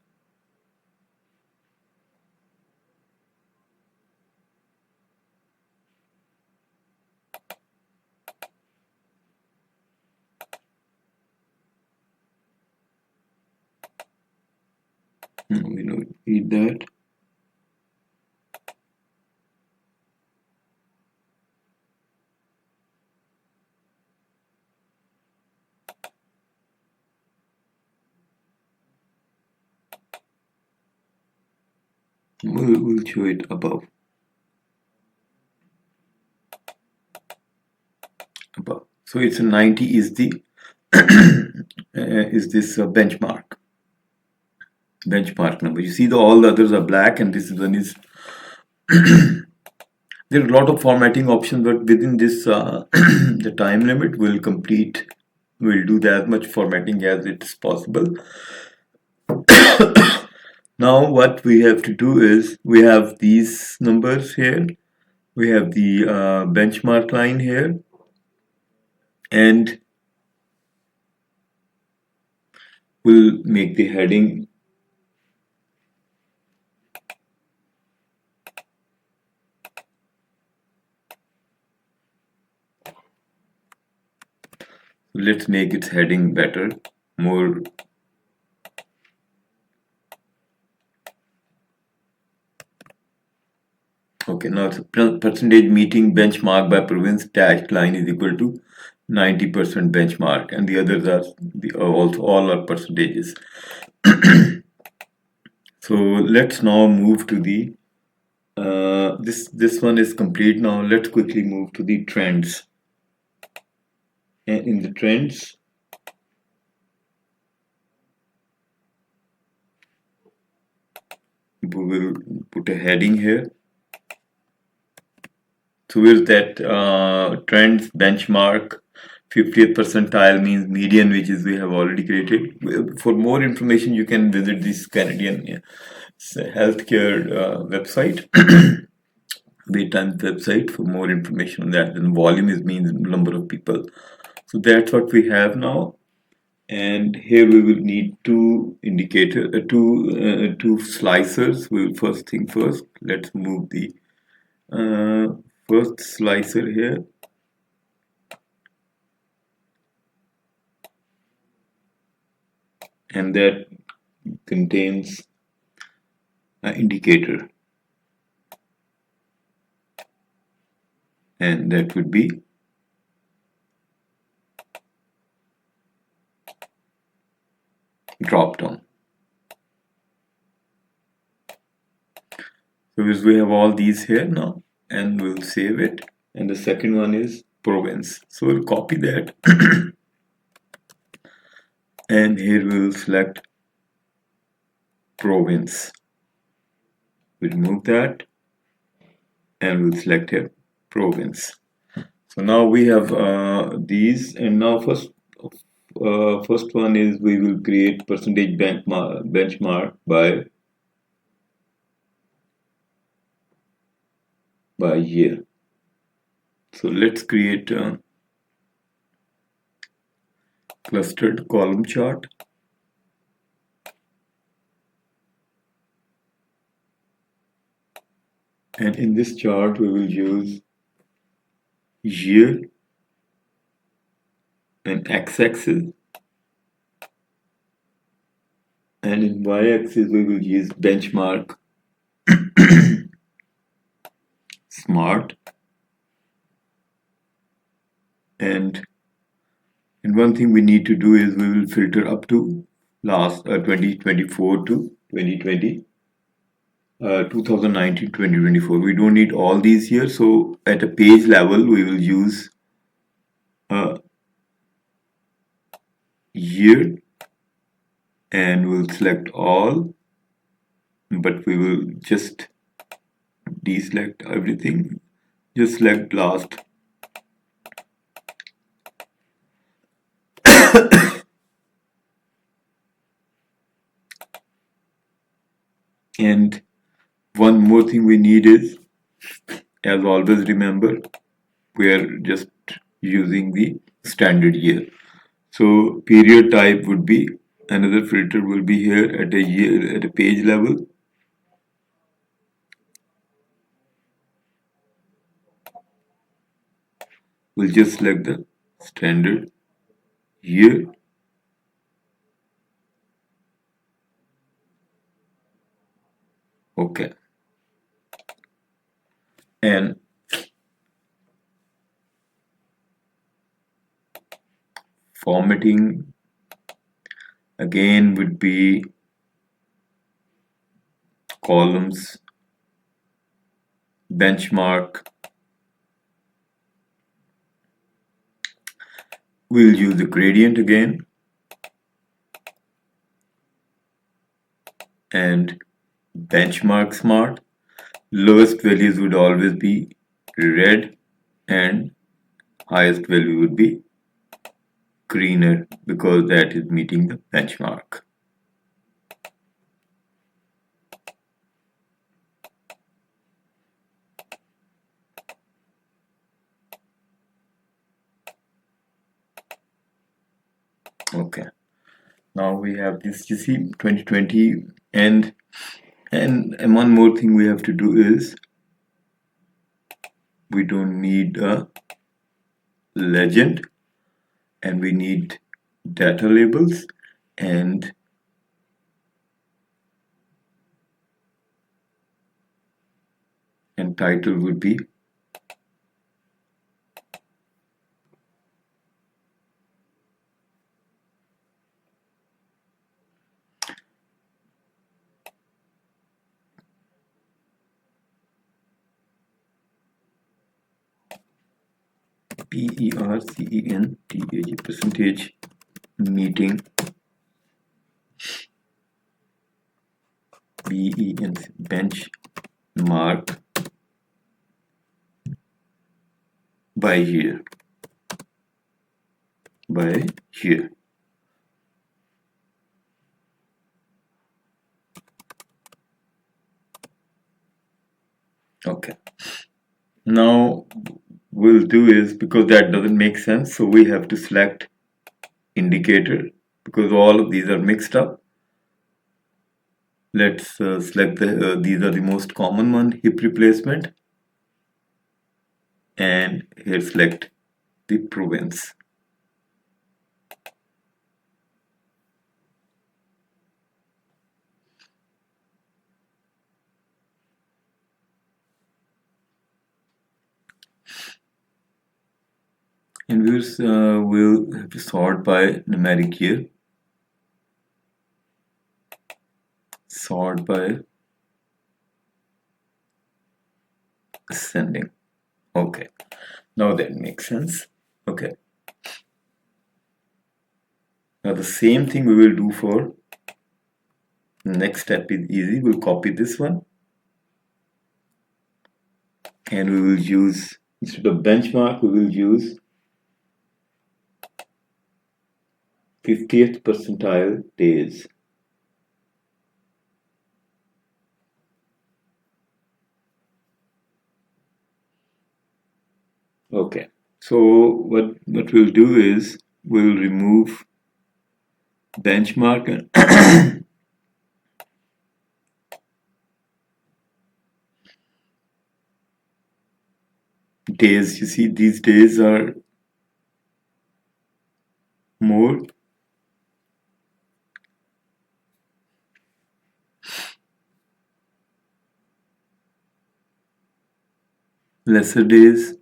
we don't need that. We'll show it above. So it's a 90 is the is this benchmark number. You see all the others are black, and this one is there are a lot of formatting options, but within this the time limit we'll do that much formatting as it's possible. Now what we have to do is we have these numbers here. We have the benchmark line here, and we'll make the heading let's make its heading better, more. Okay, now it's percentage meeting benchmark by province dashed line is equal to 90% benchmark, and the others are also all are percentages. So let's now move to the this one is complete. Now let's quickly move to the trends. And in the trends, we will put a heading here. So where's that trends benchmark 50th percentile means median, which is we have already created. For more information, you can visit this Canadian healthcare website, Waytimes website, for more information on that. And volume is means number of people. So that's what we have now. And here we will need two indicator, two slicers. We'll first thing first. Let's move the first slicer here. And that contains an indicator, and that would be drop down. So we have all these here now, and we'll save it. And the second one is province. So we'll copy that and here we'll select province. We'll remove that and we'll select here province. So now we have these, and now first one is we will create percentage benchmark by year. So let's create a clustered column chart. And in this chart, we will use year and x-axis. And in y-axis, we will use benchmark smart. And one thing we need to do is we will filter up to last 2024 to 2020. 2019 2024. We don't need all these here, so at a page level we will use year and we'll select all, but we will just deselect everything, just select last. And one more thing we need is, as always, remember, we are just using the standard year. So period type would be, another filter will be here at a year, at a page level. We'll just select the standard year. Okay. And formatting again would be columns, benchmark. We'll use the gradient again. And benchmark smart. Lowest values would always be red and highest value would be greener because that is meeting the benchmark. Okay. Now we have this, you see, 2020, and one more thing we have to do is we don't need a legend, and we need data labels, and title would be PERCENTAGE, percentage meeting, benchmark by year. Okay. Now we'll do is, because that doesn't make sense, so we have to select indicator, because all of these are mixed up. Let's select these are the most common one, hip replacement, and here select the province. And we'll have to sort by numeric here. Sort by ascending. Okay. Now that makes sense. Okay. Now the same thing we will do for next step is easy. We'll copy this one, and we will use, instead of benchmark, we will use 50th percentile days. Okay, so what we'll do is we'll remove benchmark and days. You see, these days are more. Lesser days.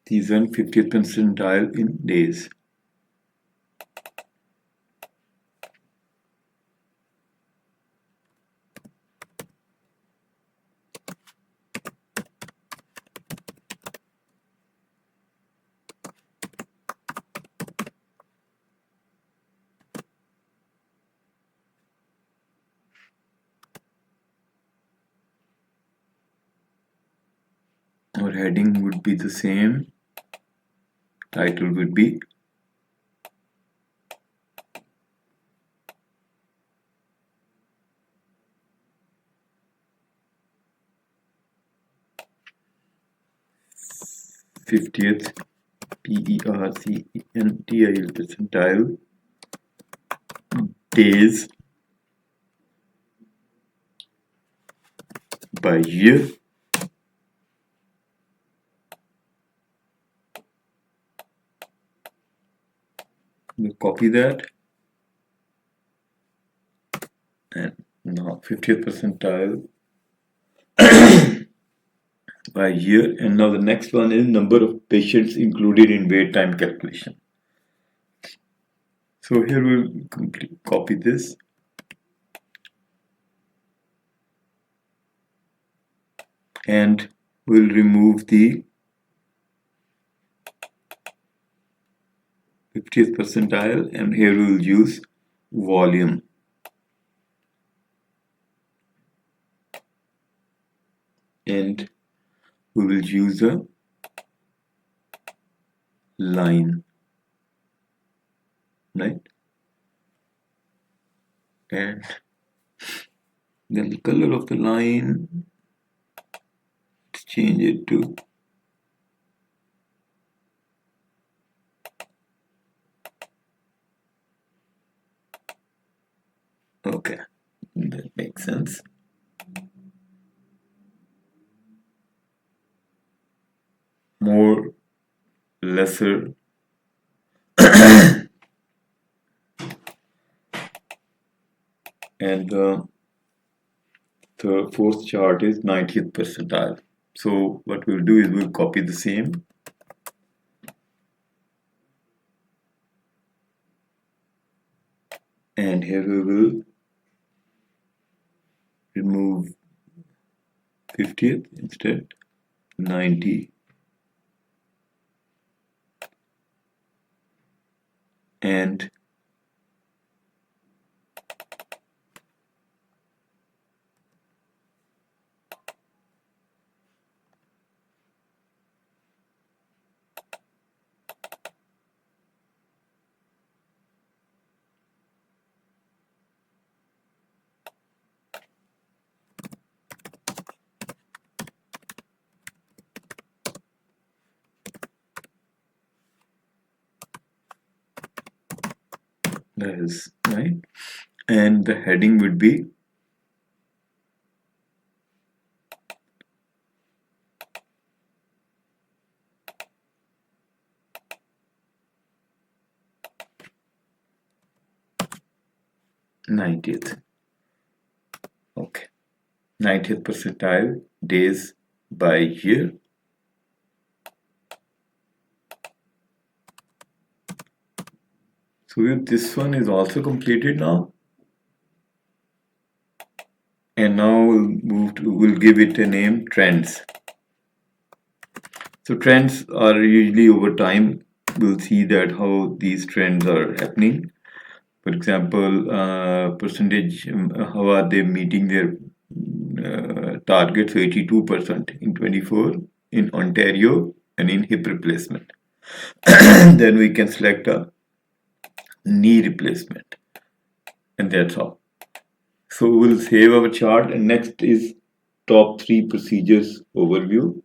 These are 50th percentile in days. Our heading would be the same. Title would be '50th PERCENTile percentile days by year. We'll copy that, and now 50th percentile by year. And now the next one is number of patients included in wait time calculation. So here we'll copy this, and we'll remove the 50th percentile, and here we will use volume. And we will use a line, right? And then the color of the line, let's change it to Okay, that makes sense. More, lesser. And the fourth chart is 90th percentile. So what we'll do is we'll copy the same. And here we will remove 50th instead, 90. And that is right. And the heading would be '90th. Okay, 90th percentile days by year. So this one is also completed now. And now we'll give it a name, trends. So trends are usually over time. We'll see that how these trends are happening. For example, percentage, how are they meeting their targets? 82% in 24 in Ontario and in hip replacement. Then we can select a knee replacement, and that's all. So we'll save our chart, and next is top 3 procedures overview.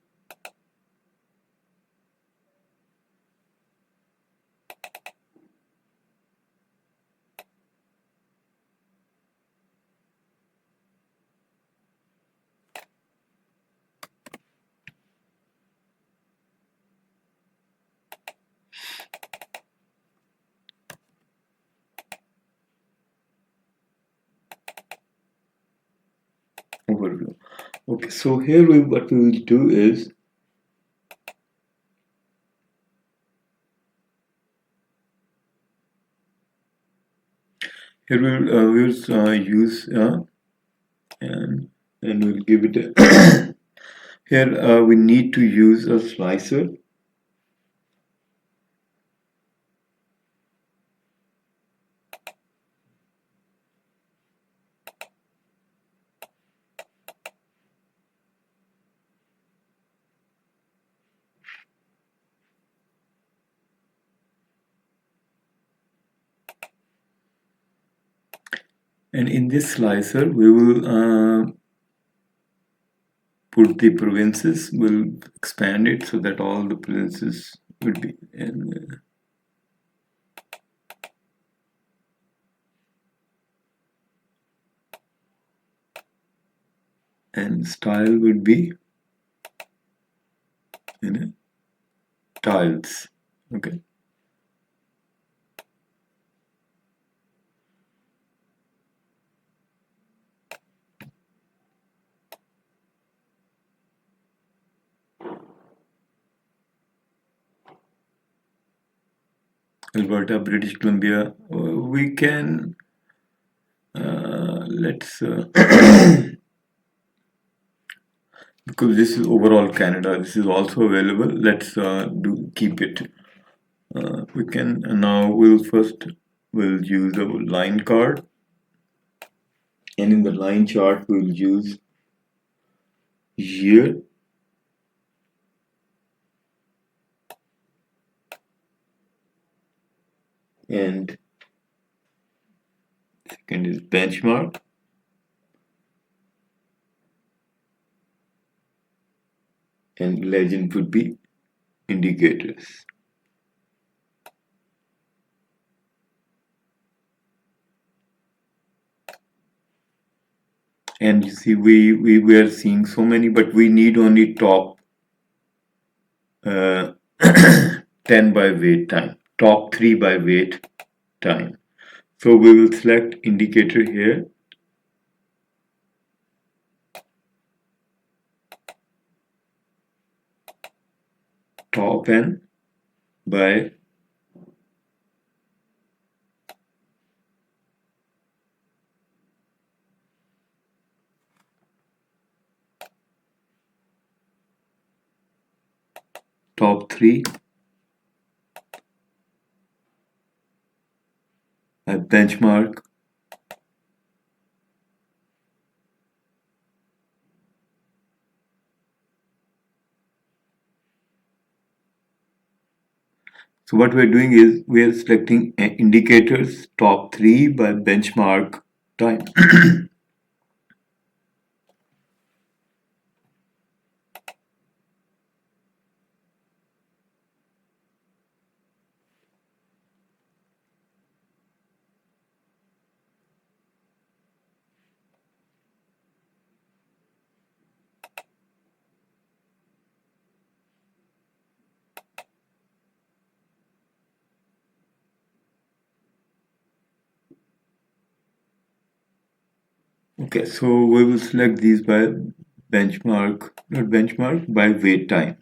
Overview. Okay, so here what we will do is here we'll use and we'll give it a here we need to use a slicer. And in this slicer, we will put the provinces, we'll expand it so that all the provinces would be in. And style would be in tiles. Okay. Alberta, British Columbia. We can let's because this is overall Canada. This is also available. Let's keep it. We can now we'll use a line card, and in the line chart we'll use year, and second is benchmark, and legend would be indicators. And you see, we were seeing so many, but we need only top uh, 10 by wait time, top 3 by wait time. So we will select indicator here. Top n by top 3 by benchmark. So what we're doing is we're selecting indicators top 3 by benchmark time. Okay, so we will select these by benchmark, not benchmark, by wait time.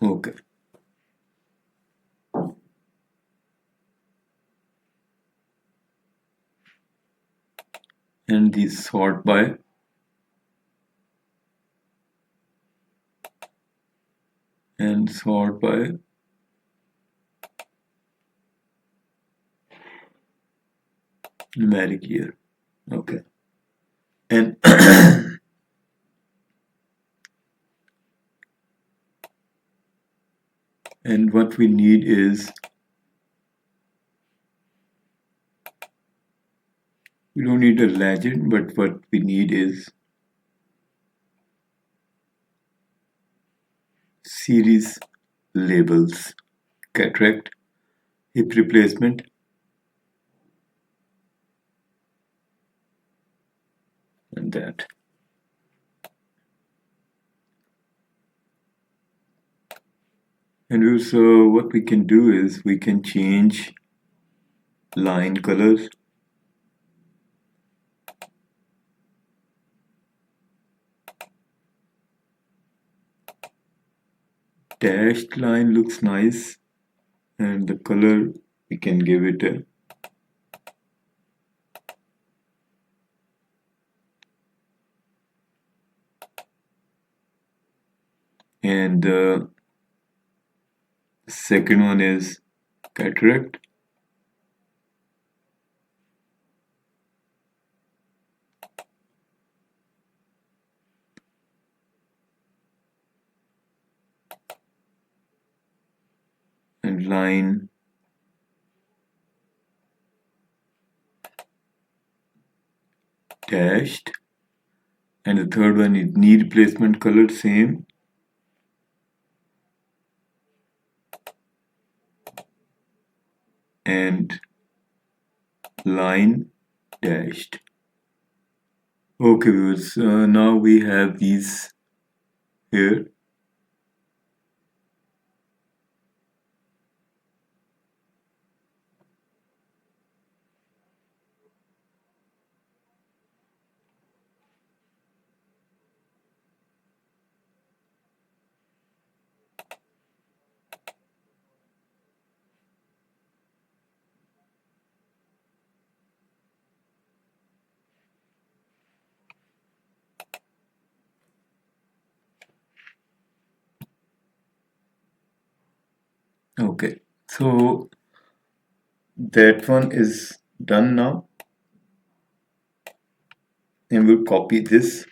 Okay. And these sort by and sort by numeric year. Okay. And and what we need is we don't need a legend, but what we need is series labels, cataract, hip replacement, and that. And also what we can do is we can change line colors. Dashed line looks nice, and the color we can give it a and the second one is cataract. And line dashed, and the third one is knee replacement color, same, and line dashed. Okay viewers, now we have these here. Okay, so that one is done now, and we'll copy this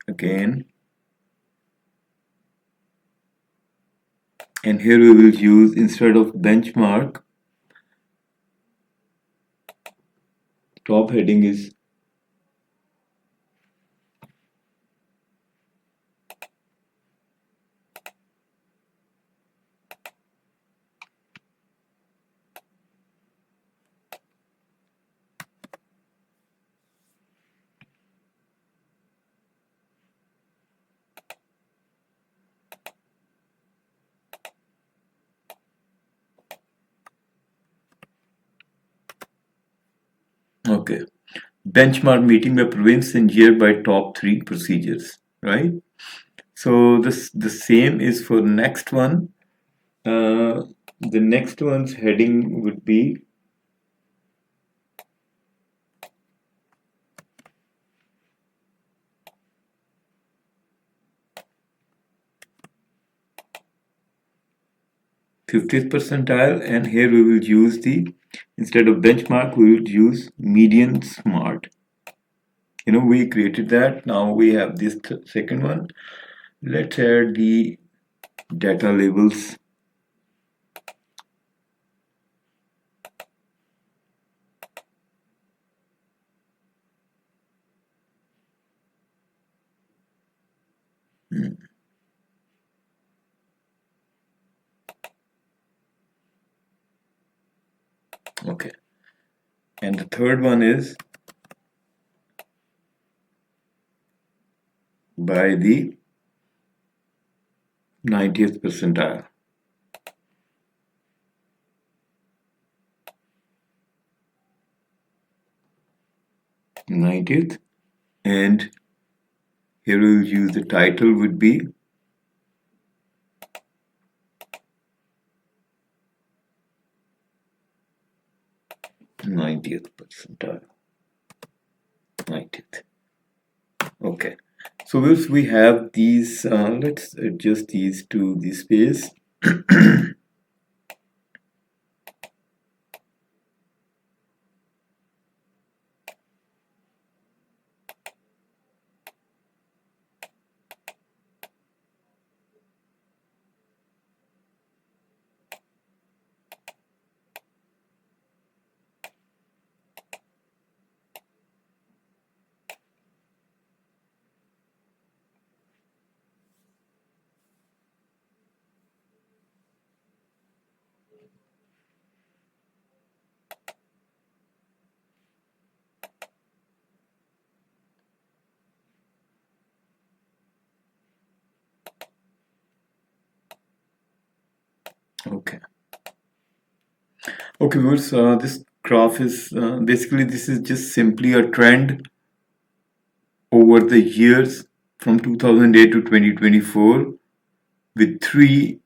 again, and here we will use, instead of benchmark, top heading is okay. Benchmark meeting by province and year by top three procedures, right? So this the same is for next one. The next one's heading would be 50th percentile, and here we will use the, instead of benchmark, we will use median smart. We created that. Now we have this second one. Let's add the data labels. Okay. And the third one is by the 90th percentile. 90th, and here we will use the title would be 90th percentile. 90th. Okay. So once we have these, let's adjust these to the space. Okay. Okay, viewers, this graph is basically, this is just simply a trend over the years from 2008 to 2024 with three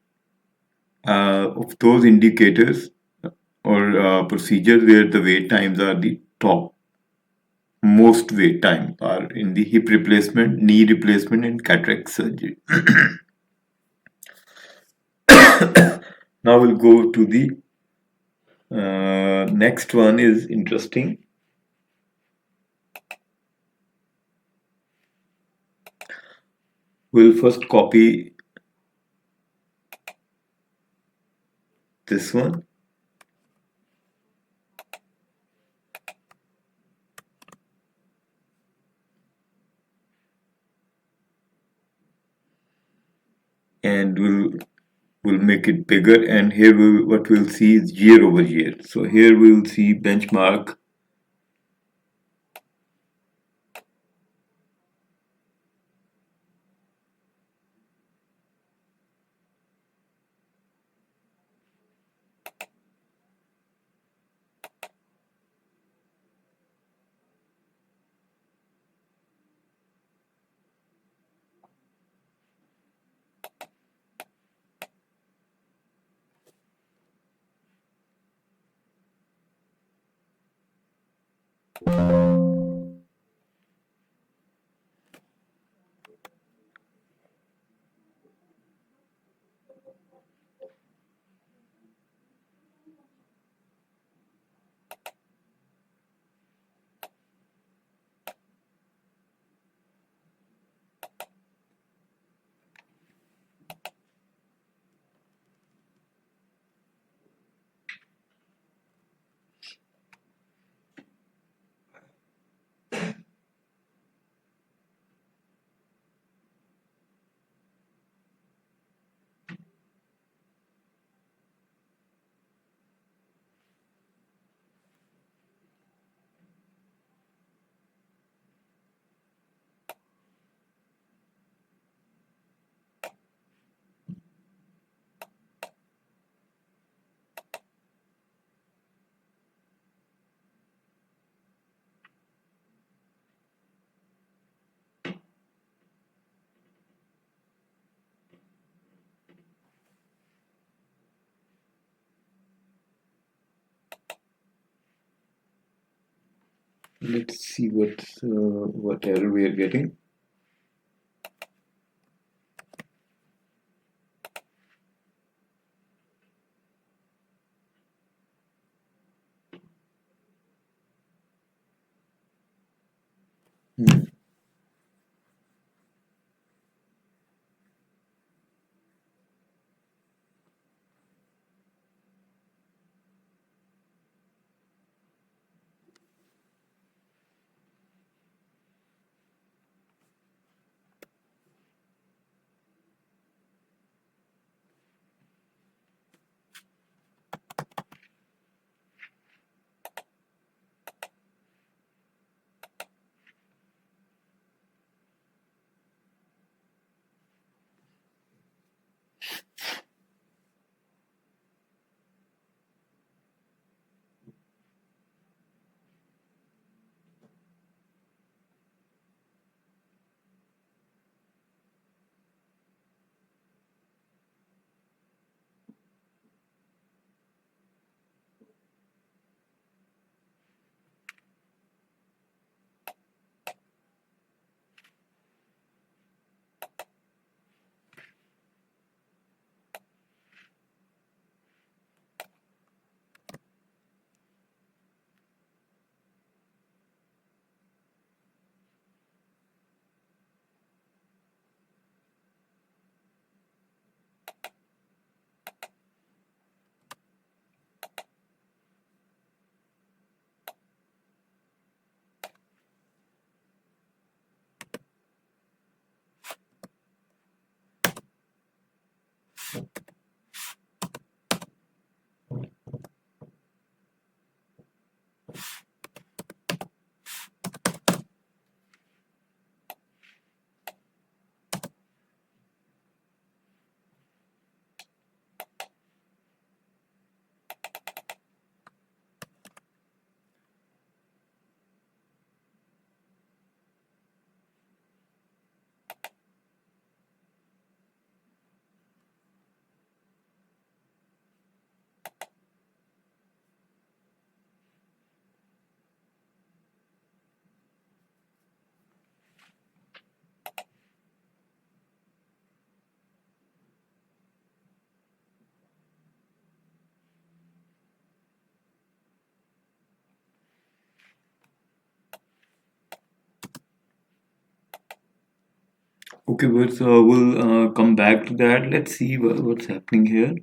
of those indicators or procedures where the wait times are the top. Most wait time are in the hip replacement, knee replacement, and cataract surgery. Now we'll go to the next one is interesting. We'll first copy this one. And we'll make it bigger, and here what we'll see is year over year. So here we'll see benchmark Let's see what error we are getting. Hmm. Okay, but we'll come back to that. Let's see what's happening here.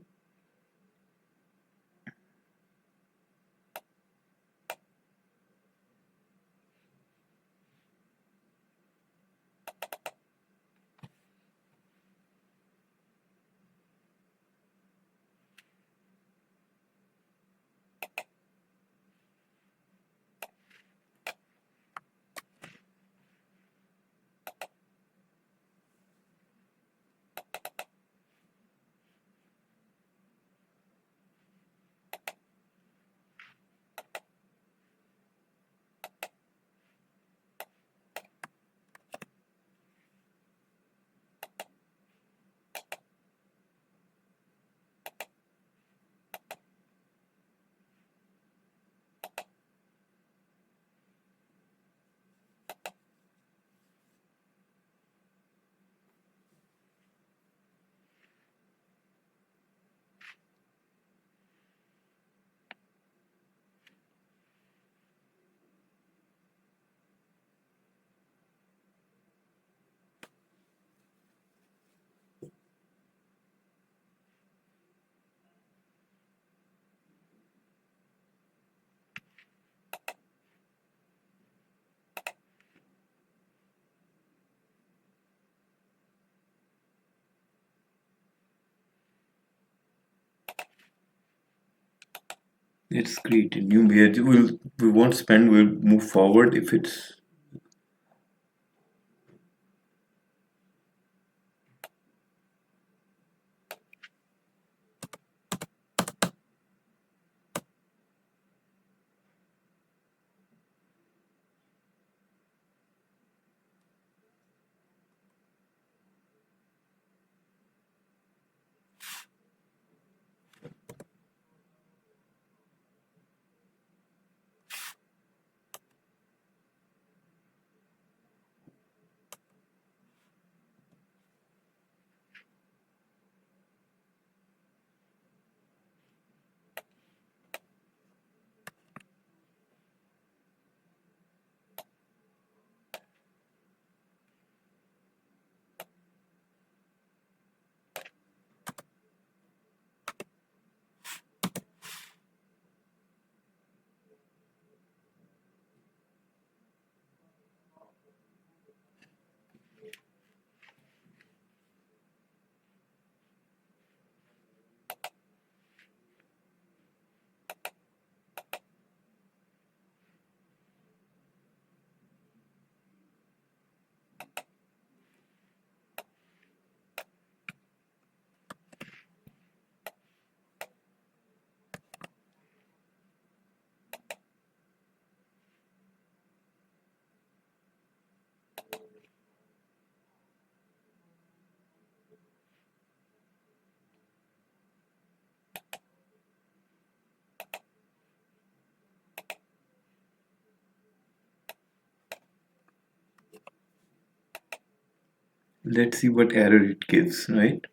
Let's create a new page. We won't spend. We'll move forward if it's. Let's see what error it gives, right?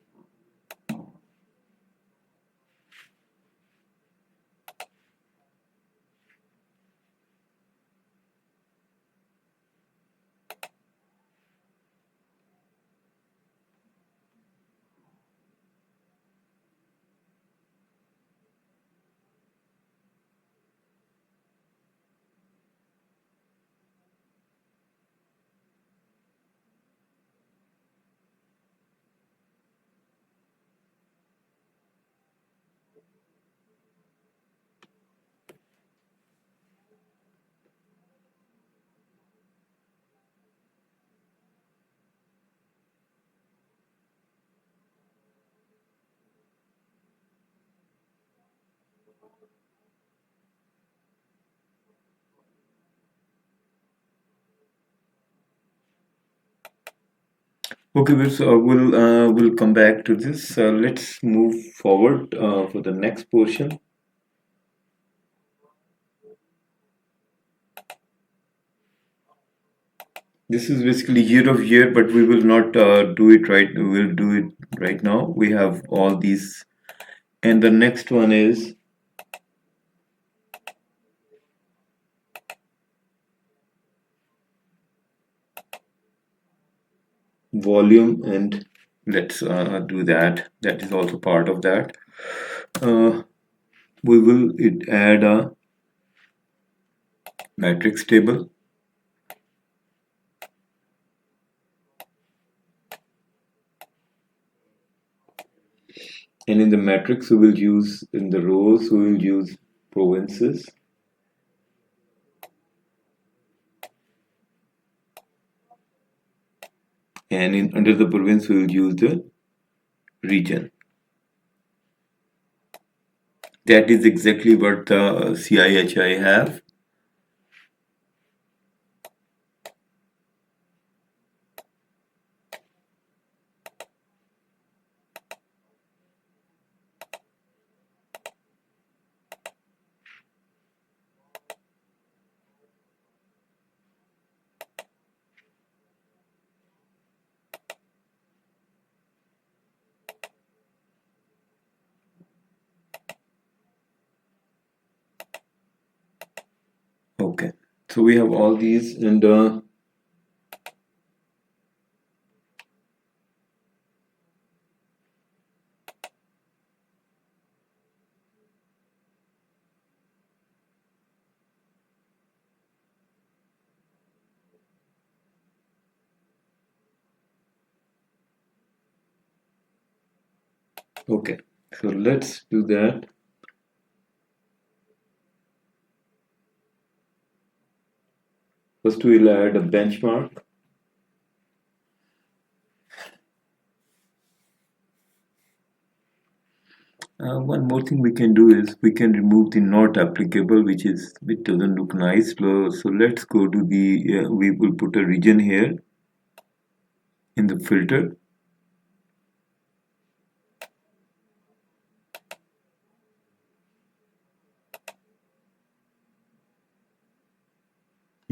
Okay, we'll come back to this. Let's move forward for the next portion. This is basically year of year, but we will not do it right. We'll do it right now. We have all these, and the next one is volume, and let's do that. That is also part of that. We will add a matrix table. And in the matrix, we will use, in the rows, we will use provinces. And under the province, we will use the region. That is exactly what the CIHI have. Okay, so we have all these, and okay, so let's do that. First, we'll add a benchmark. One more thing we can do is we can remove the not applicable, which doesn't look nice. So let's go to the we will put a region here in the filter.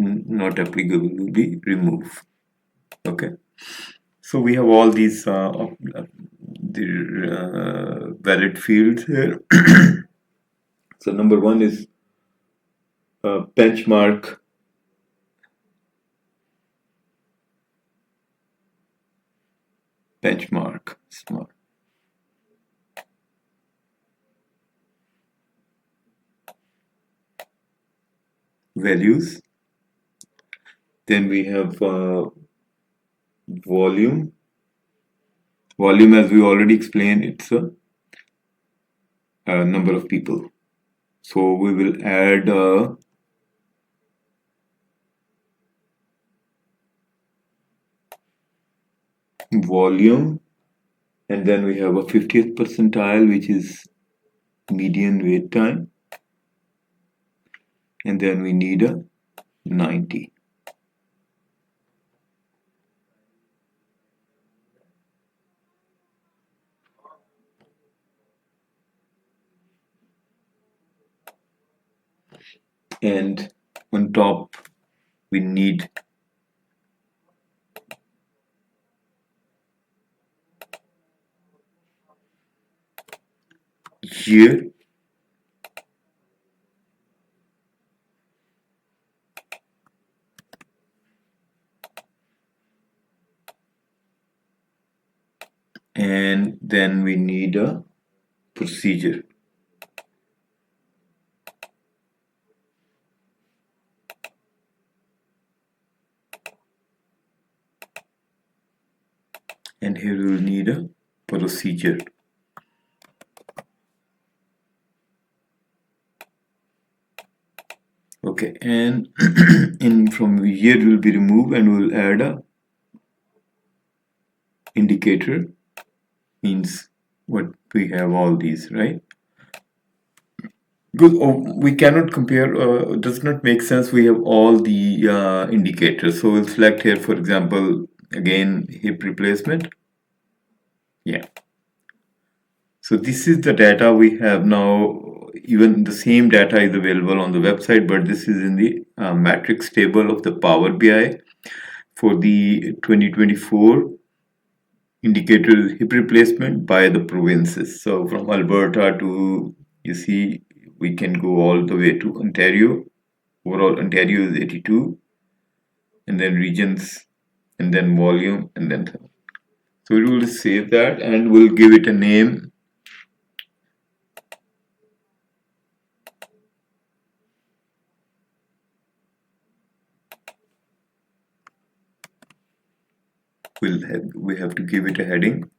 Not applicable will be removed. Okay, so we have all these valid fields here. So number one is benchmark smart values. Then we have volume. Volume, as we already explained, it's a number of people. So we will add volume, and then we have a 50th percentile, which is median wait time, and then we need a 90. And on top we need year, and then we need a procedure. And here we will need a procedure. Okay, and in from here will be removed and we'll add a indicator, means what we have all these, right? Because we cannot compare, does not make sense. We have all the indicators. So we'll select here, for example, again, hip replacement. Yeah. So this is the data we have now. Even the same data is available on the website, but this is in the matrix table of the Power BI for the 2024 indicator hip replacement by the provinces. So from Alberta to, you see, we can go all the way to Ontario. Overall, Ontario is 82, and then regions, and then volume, and then. So we will save that and we'll give it a name. We have to give it a heading.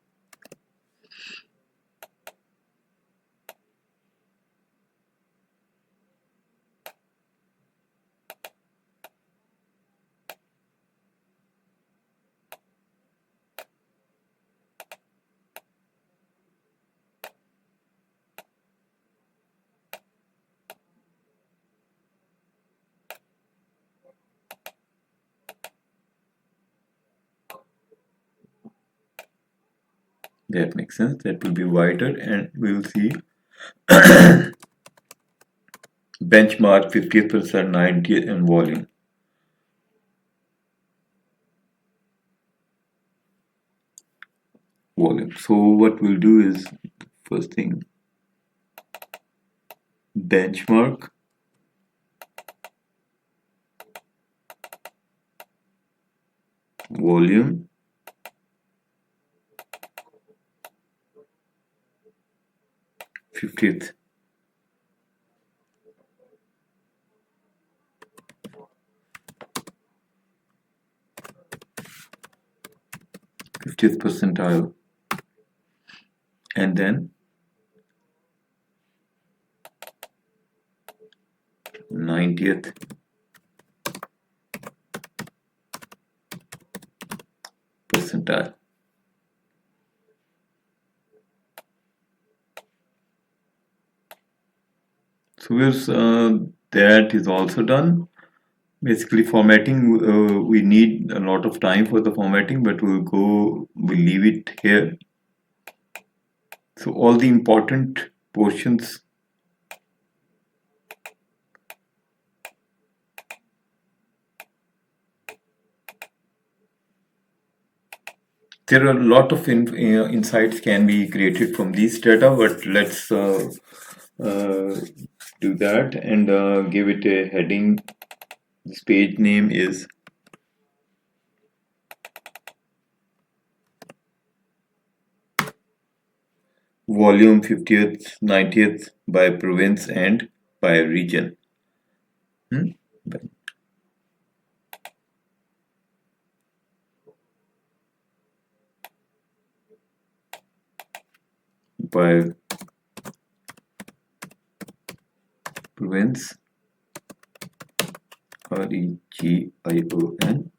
That makes sense. That will be wider, and we will see benchmark 50%, 90th, and volume. So what we'll do is, first thing, benchmark volume 50th. Percentile, and then 90th percentile. So that is also done. Basically, formatting, we need a lot of time for the formatting, but we'll leave it here. So all the important portions there are a lot of insights can be created from these data, but let's do that and give it a heading. This page name is volume 50th, 90th by province and by region. By province, REGION.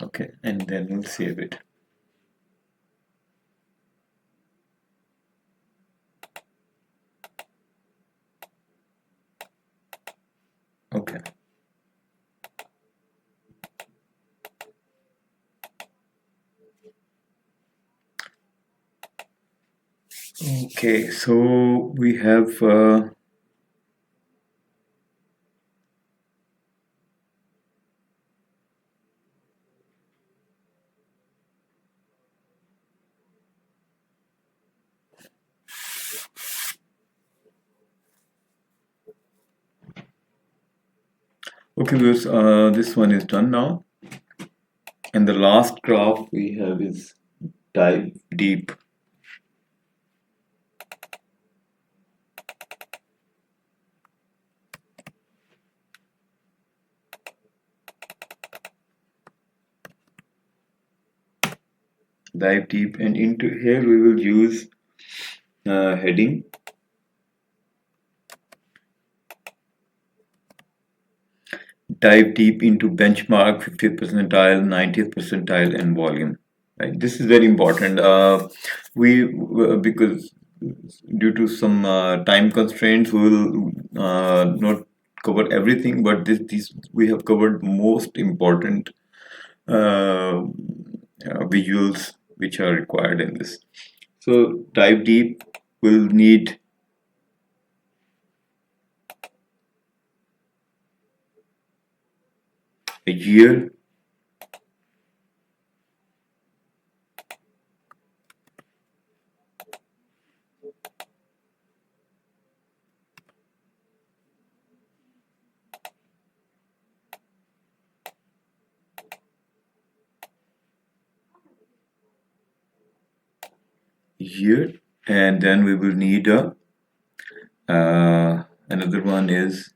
Okay, and then we'll save it. Okay. Okay, so we have okay, this one is done now. And the last graph we have is dive deep. Dive deep, and into here we will use heading. Dive deep into benchmark, 50th percentile, 90th percentile, and volume. Right, this is very important. Because due to some time constraints, we will not cover everything, but these we have covered most important visuals which are required in this. So dive deep will need a year, and then we will need a another one is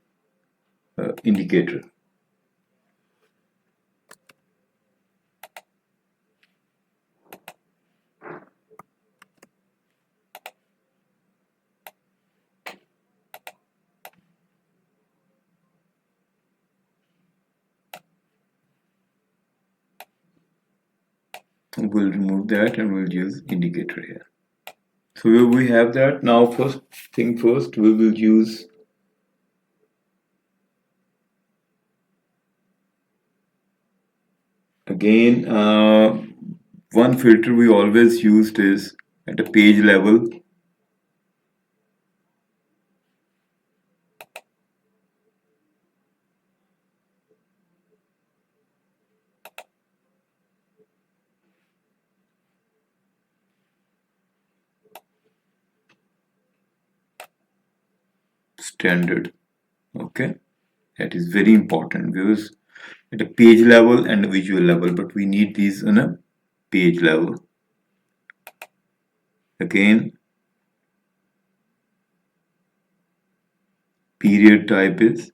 indicator. We'll remove that and we'll use indicator here. So we have that. Now first thing first, we will use again one filter we always used is at a page level. Standard. Okay, that is very important because at a page level and a visual level, but we need these on a page level. Again, period type is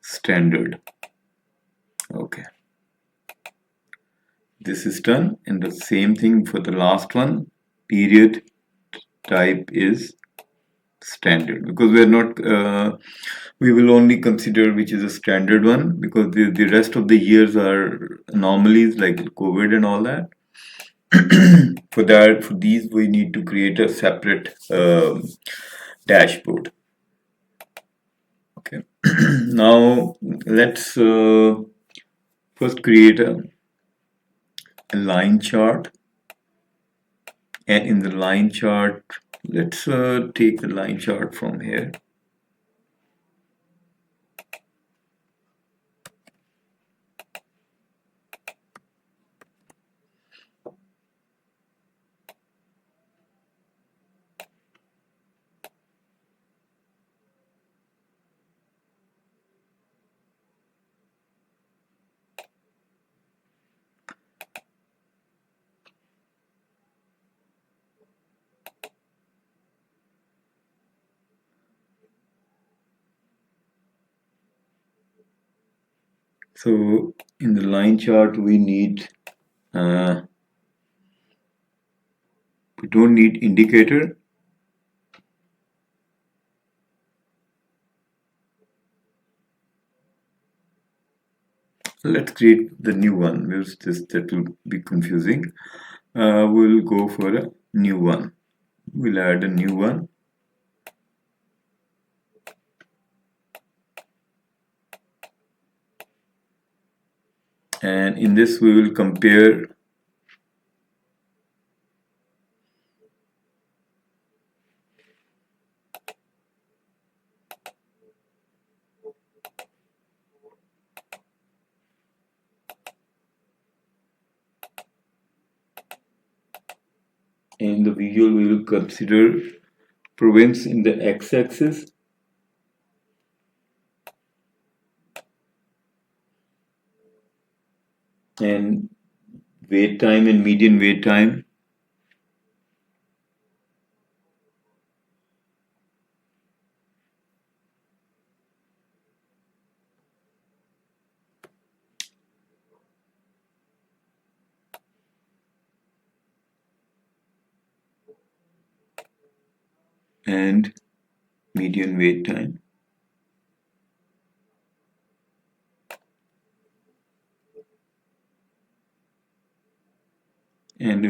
standard. Okay, this is done, and the same thing for the last one. Period type is standard, because we are not we will only consider which is a standard one, because the rest of the years are anomalies like COVID and all that. For these we need to create a separate dashboard. Okay. Now let's first create a line chart, and in the line chart, let's take the line chart from here. So in the line chart, we don't need indicator. Let's create the new one, because that will be confusing. We'll go for a new one. We'll add a new one. And in this we will compare in the visual we will consider province in the x-axis and wait time and median wait time and median wait time and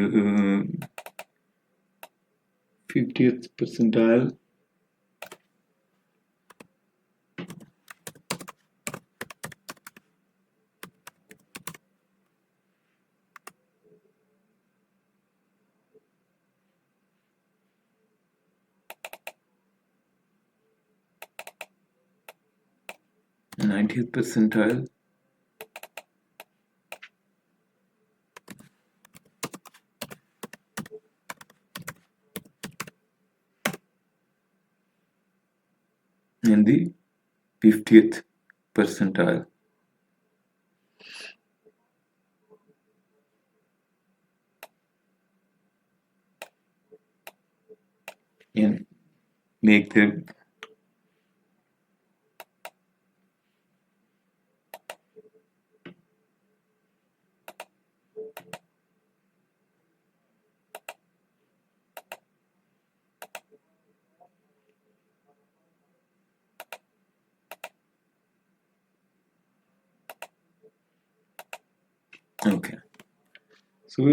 50th percentile and 90th percentile and the 50th percentile. And make the okay. So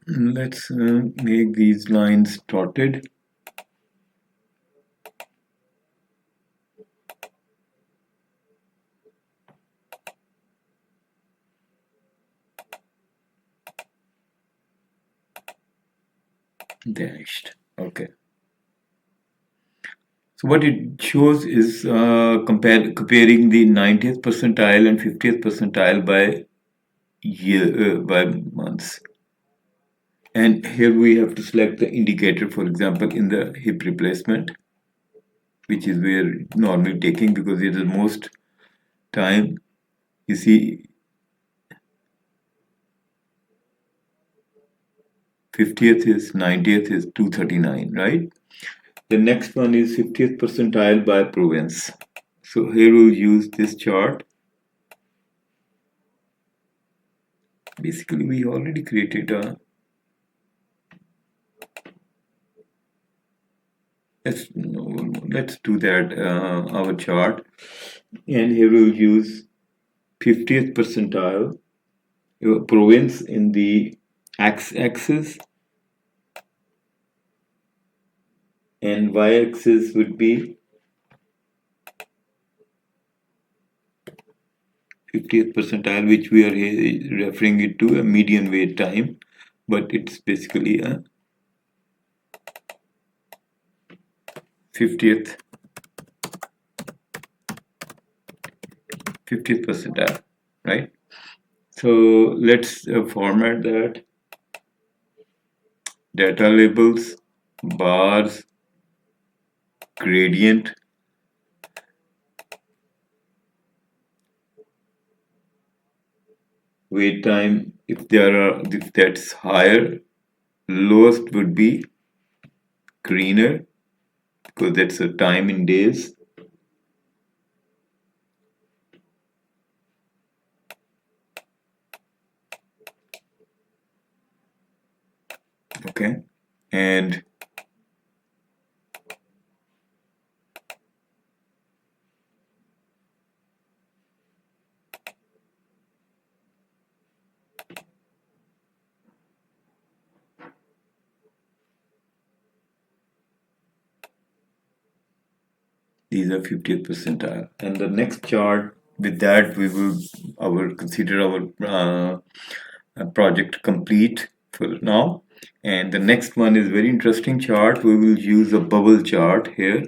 let's make these lines dotted. Dashed. Okay. So what it shows is comparing the 90th percentile and 50th percentile by year by months. And here we have to select the indicator, for example, in the hip replacement, which is where normally taking because it is most time. You see, 50th is 90th is 239, right? The next one is 50th percentile by province. So here we'll use this chart. Basically, we already created a. Let's do that our chart, and here we'll use 50th percentile province in the x-axis, and y-axis would be 50th percentile, which we are referring it to a median wait time, but it's basically a 50th percentile, right? So let's format that. Data labels, bars, gradient, wait time. If that's higher, lowest would be greener because that's a time in days. Okay, and these are 50th percentile. And the next chart with that, we will consider our project complete for now. And the next one is very interesting chart. We will use a bubble chart here.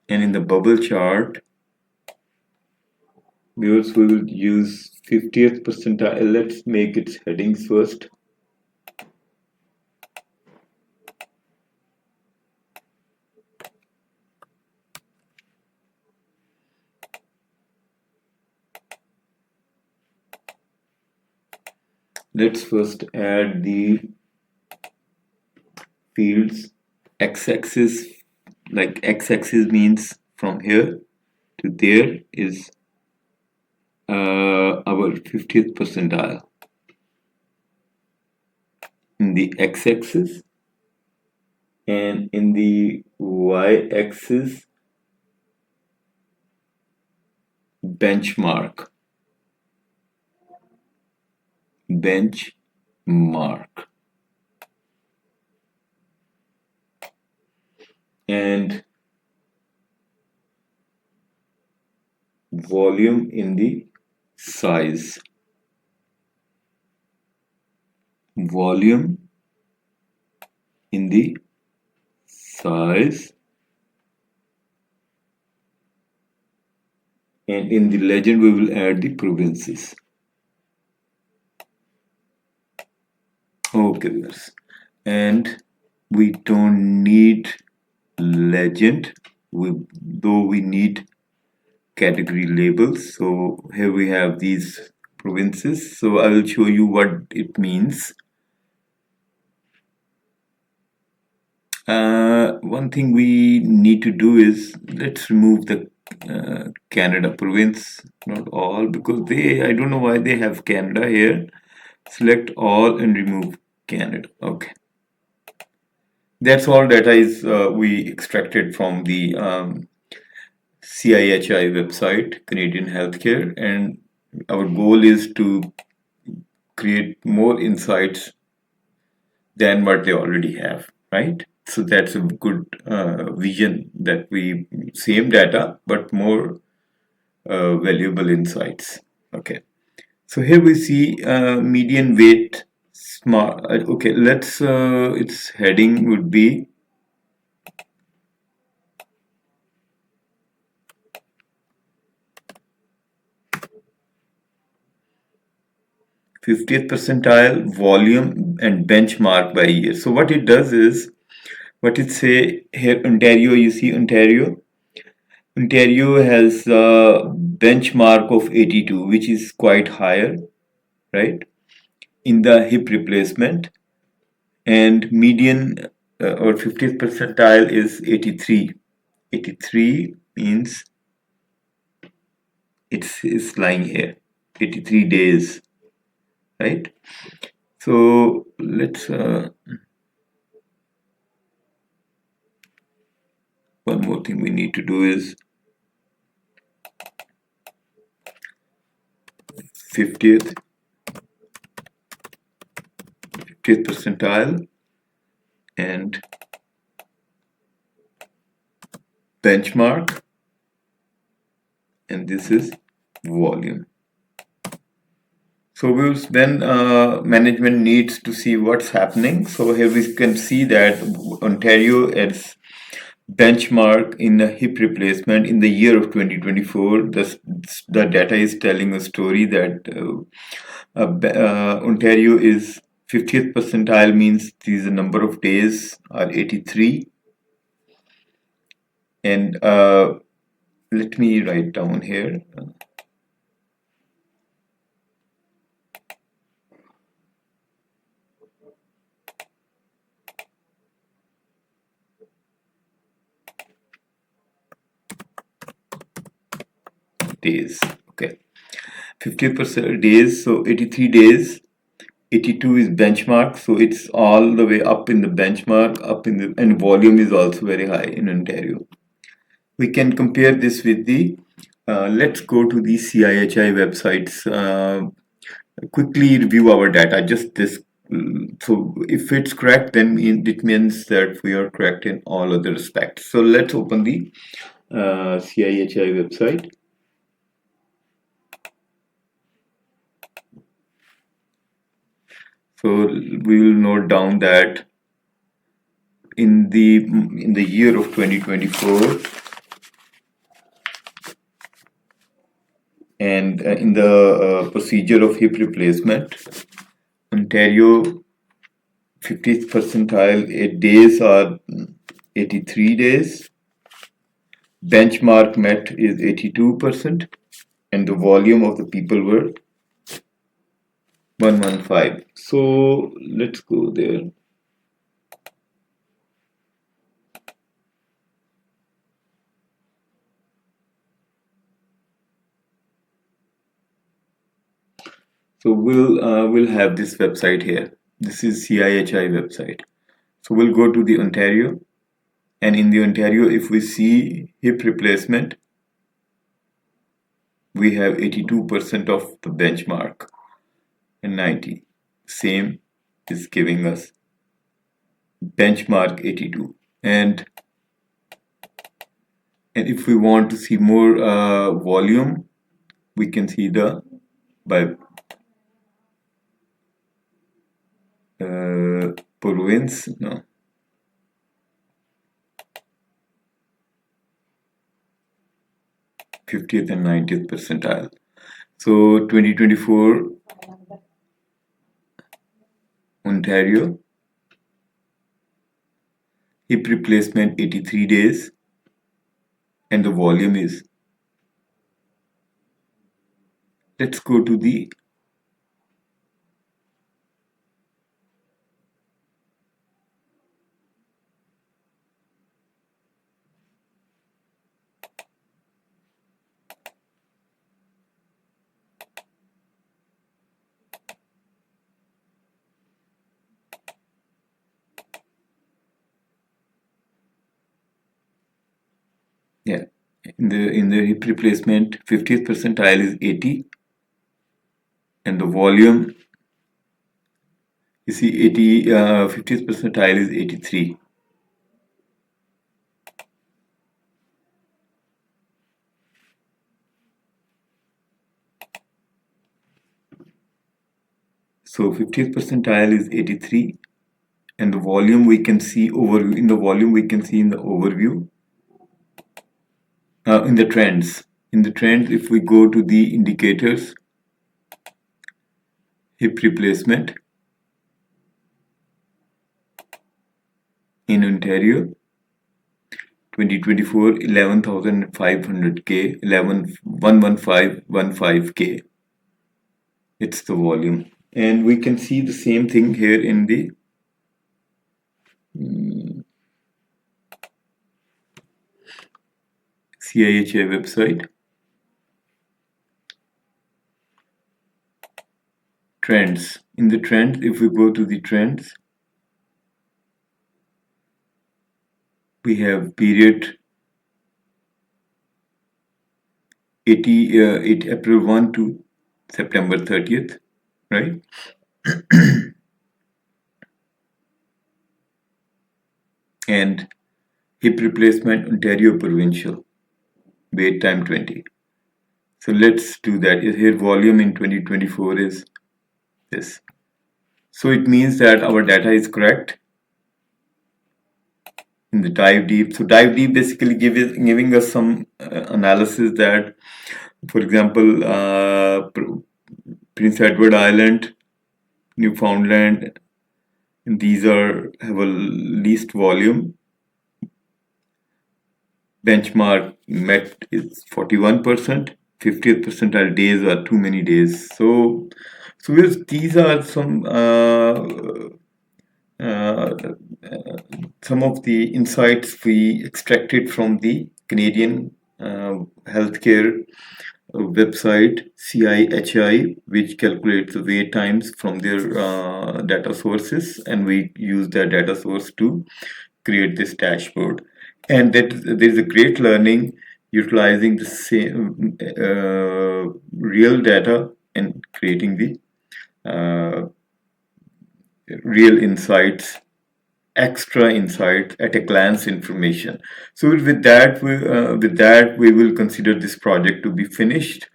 And in the bubble chart, viewers, we will use 50th percentile. Let's make its headings first. Let's first add the fields. X-axis, like x-axis means from here to there is our 50th percentile. In the x-axis, and in the y-axis, benchmark. And volume in the size. Volume in the size. And in the legend, we will add the provinces. Okay, viewers. And we don't need legend, though we need category labels. So here we have these provinces. So I will show you what it means. One thing we need to do is let's remove the Canada province, not all, because I don't know why they have Canada here. Select all and remove Canada. Okay. That's all data is we extracted from the CIHI website, Canadian Healthcare, and our goal is to create more insights than what they already have, right? So that's a good vision, that we same data but more valuable insights. Okay, so here we see median weight smart. Okay, let's its heading would be #50th percentile, volume, and benchmark by year. So what it does is, what it say here, Ontario, you see Ontario has a benchmark of 82, which is quite higher, right, in the hip replacement, and median or 50th percentile is 83. 83 means it's lying here, 83 days, right? So let's one more thing we need to do is 50th percentile and benchmark, and this is volume. So when management needs to see what's happening, so here we can see that Ontario is benchmark in a hip replacement in the year of 2024. The data is telling a story that Ontario is 50th percentile, means the number of days are 83. And let me write down here. Days. Okay, 50% days, so 83 days. 82 is benchmark, so it's all the way up in the benchmark, and volume is also very high in Ontario. We can compare this with the let's go to the CIHI websites, quickly review our data, just this. So if it's correct, then it means that we are correct in all other respects. So let's open the CIHI website. So we will note down that in the year of 2024 and in the procedure of hip replacement, Ontario 50th percentile days are 83 days. Benchmark met is 82%, and the volume of the people were 115. So let's go there. So we'll have this website here. This is CIHI website. So we'll go to the Ontario, and in the Ontario, if we see hip replacement, we have 82% of the benchmark and 90. Same is giving us benchmark 82. And if we want to see more volume, we can see the by province, no. /50th and 90th percentile. So 2024 Ontario hip replacement 83 days, and the volume is, let's go to the yeah, in the hip replacement 50th percentile is 80, and the volume, you see 50th percentile is 83. So 50th percentile is 83, and the volume we can see overview. In the volume we can see in the overview, in the trends. In the trends, if we go to the indicators, hip replacement in Ontario 2024 11,500K, 11515K. It's the volume, and we can see the same thing here in the CIHI website. Trends. In the trends, if we go to the trends, we have period 8 April 1 to September 30th, right? And hip replacement Ontario provincial, wait time 20. So let's do that. Here volume in 2024 is this. So it means that our data is correct. In the dive deep, so dive deep basically giving us some analysis that, for example, Prince Edward Island, Newfoundland, and these have a least volume. Benchmark met is 41%. 50th percentile days are too many days. So these are some of the insights we extracted from the Canadian healthcare website CIHI, which calculates the wait times from their data sources, and we use that data source to create this dashboard. And that there's a great learning utilizing the same real data and creating the real insights extra insight at a glance information. So with that we will consider this project to be finished.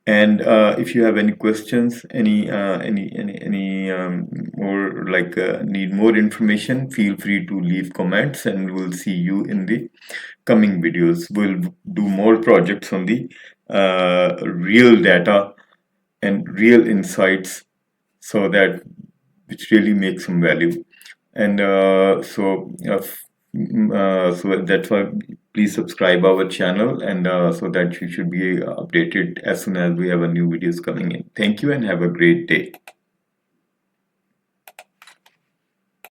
And if you have any questions, any more like need more information, feel free to leave comments, and we'll see you in the coming videos. We'll do more projects on the real data and real insights, so that which really makes some value. And so that's why please subscribe our channel, and so that you should be updated as soon as we have a new videos coming in. Thank you and have a great day.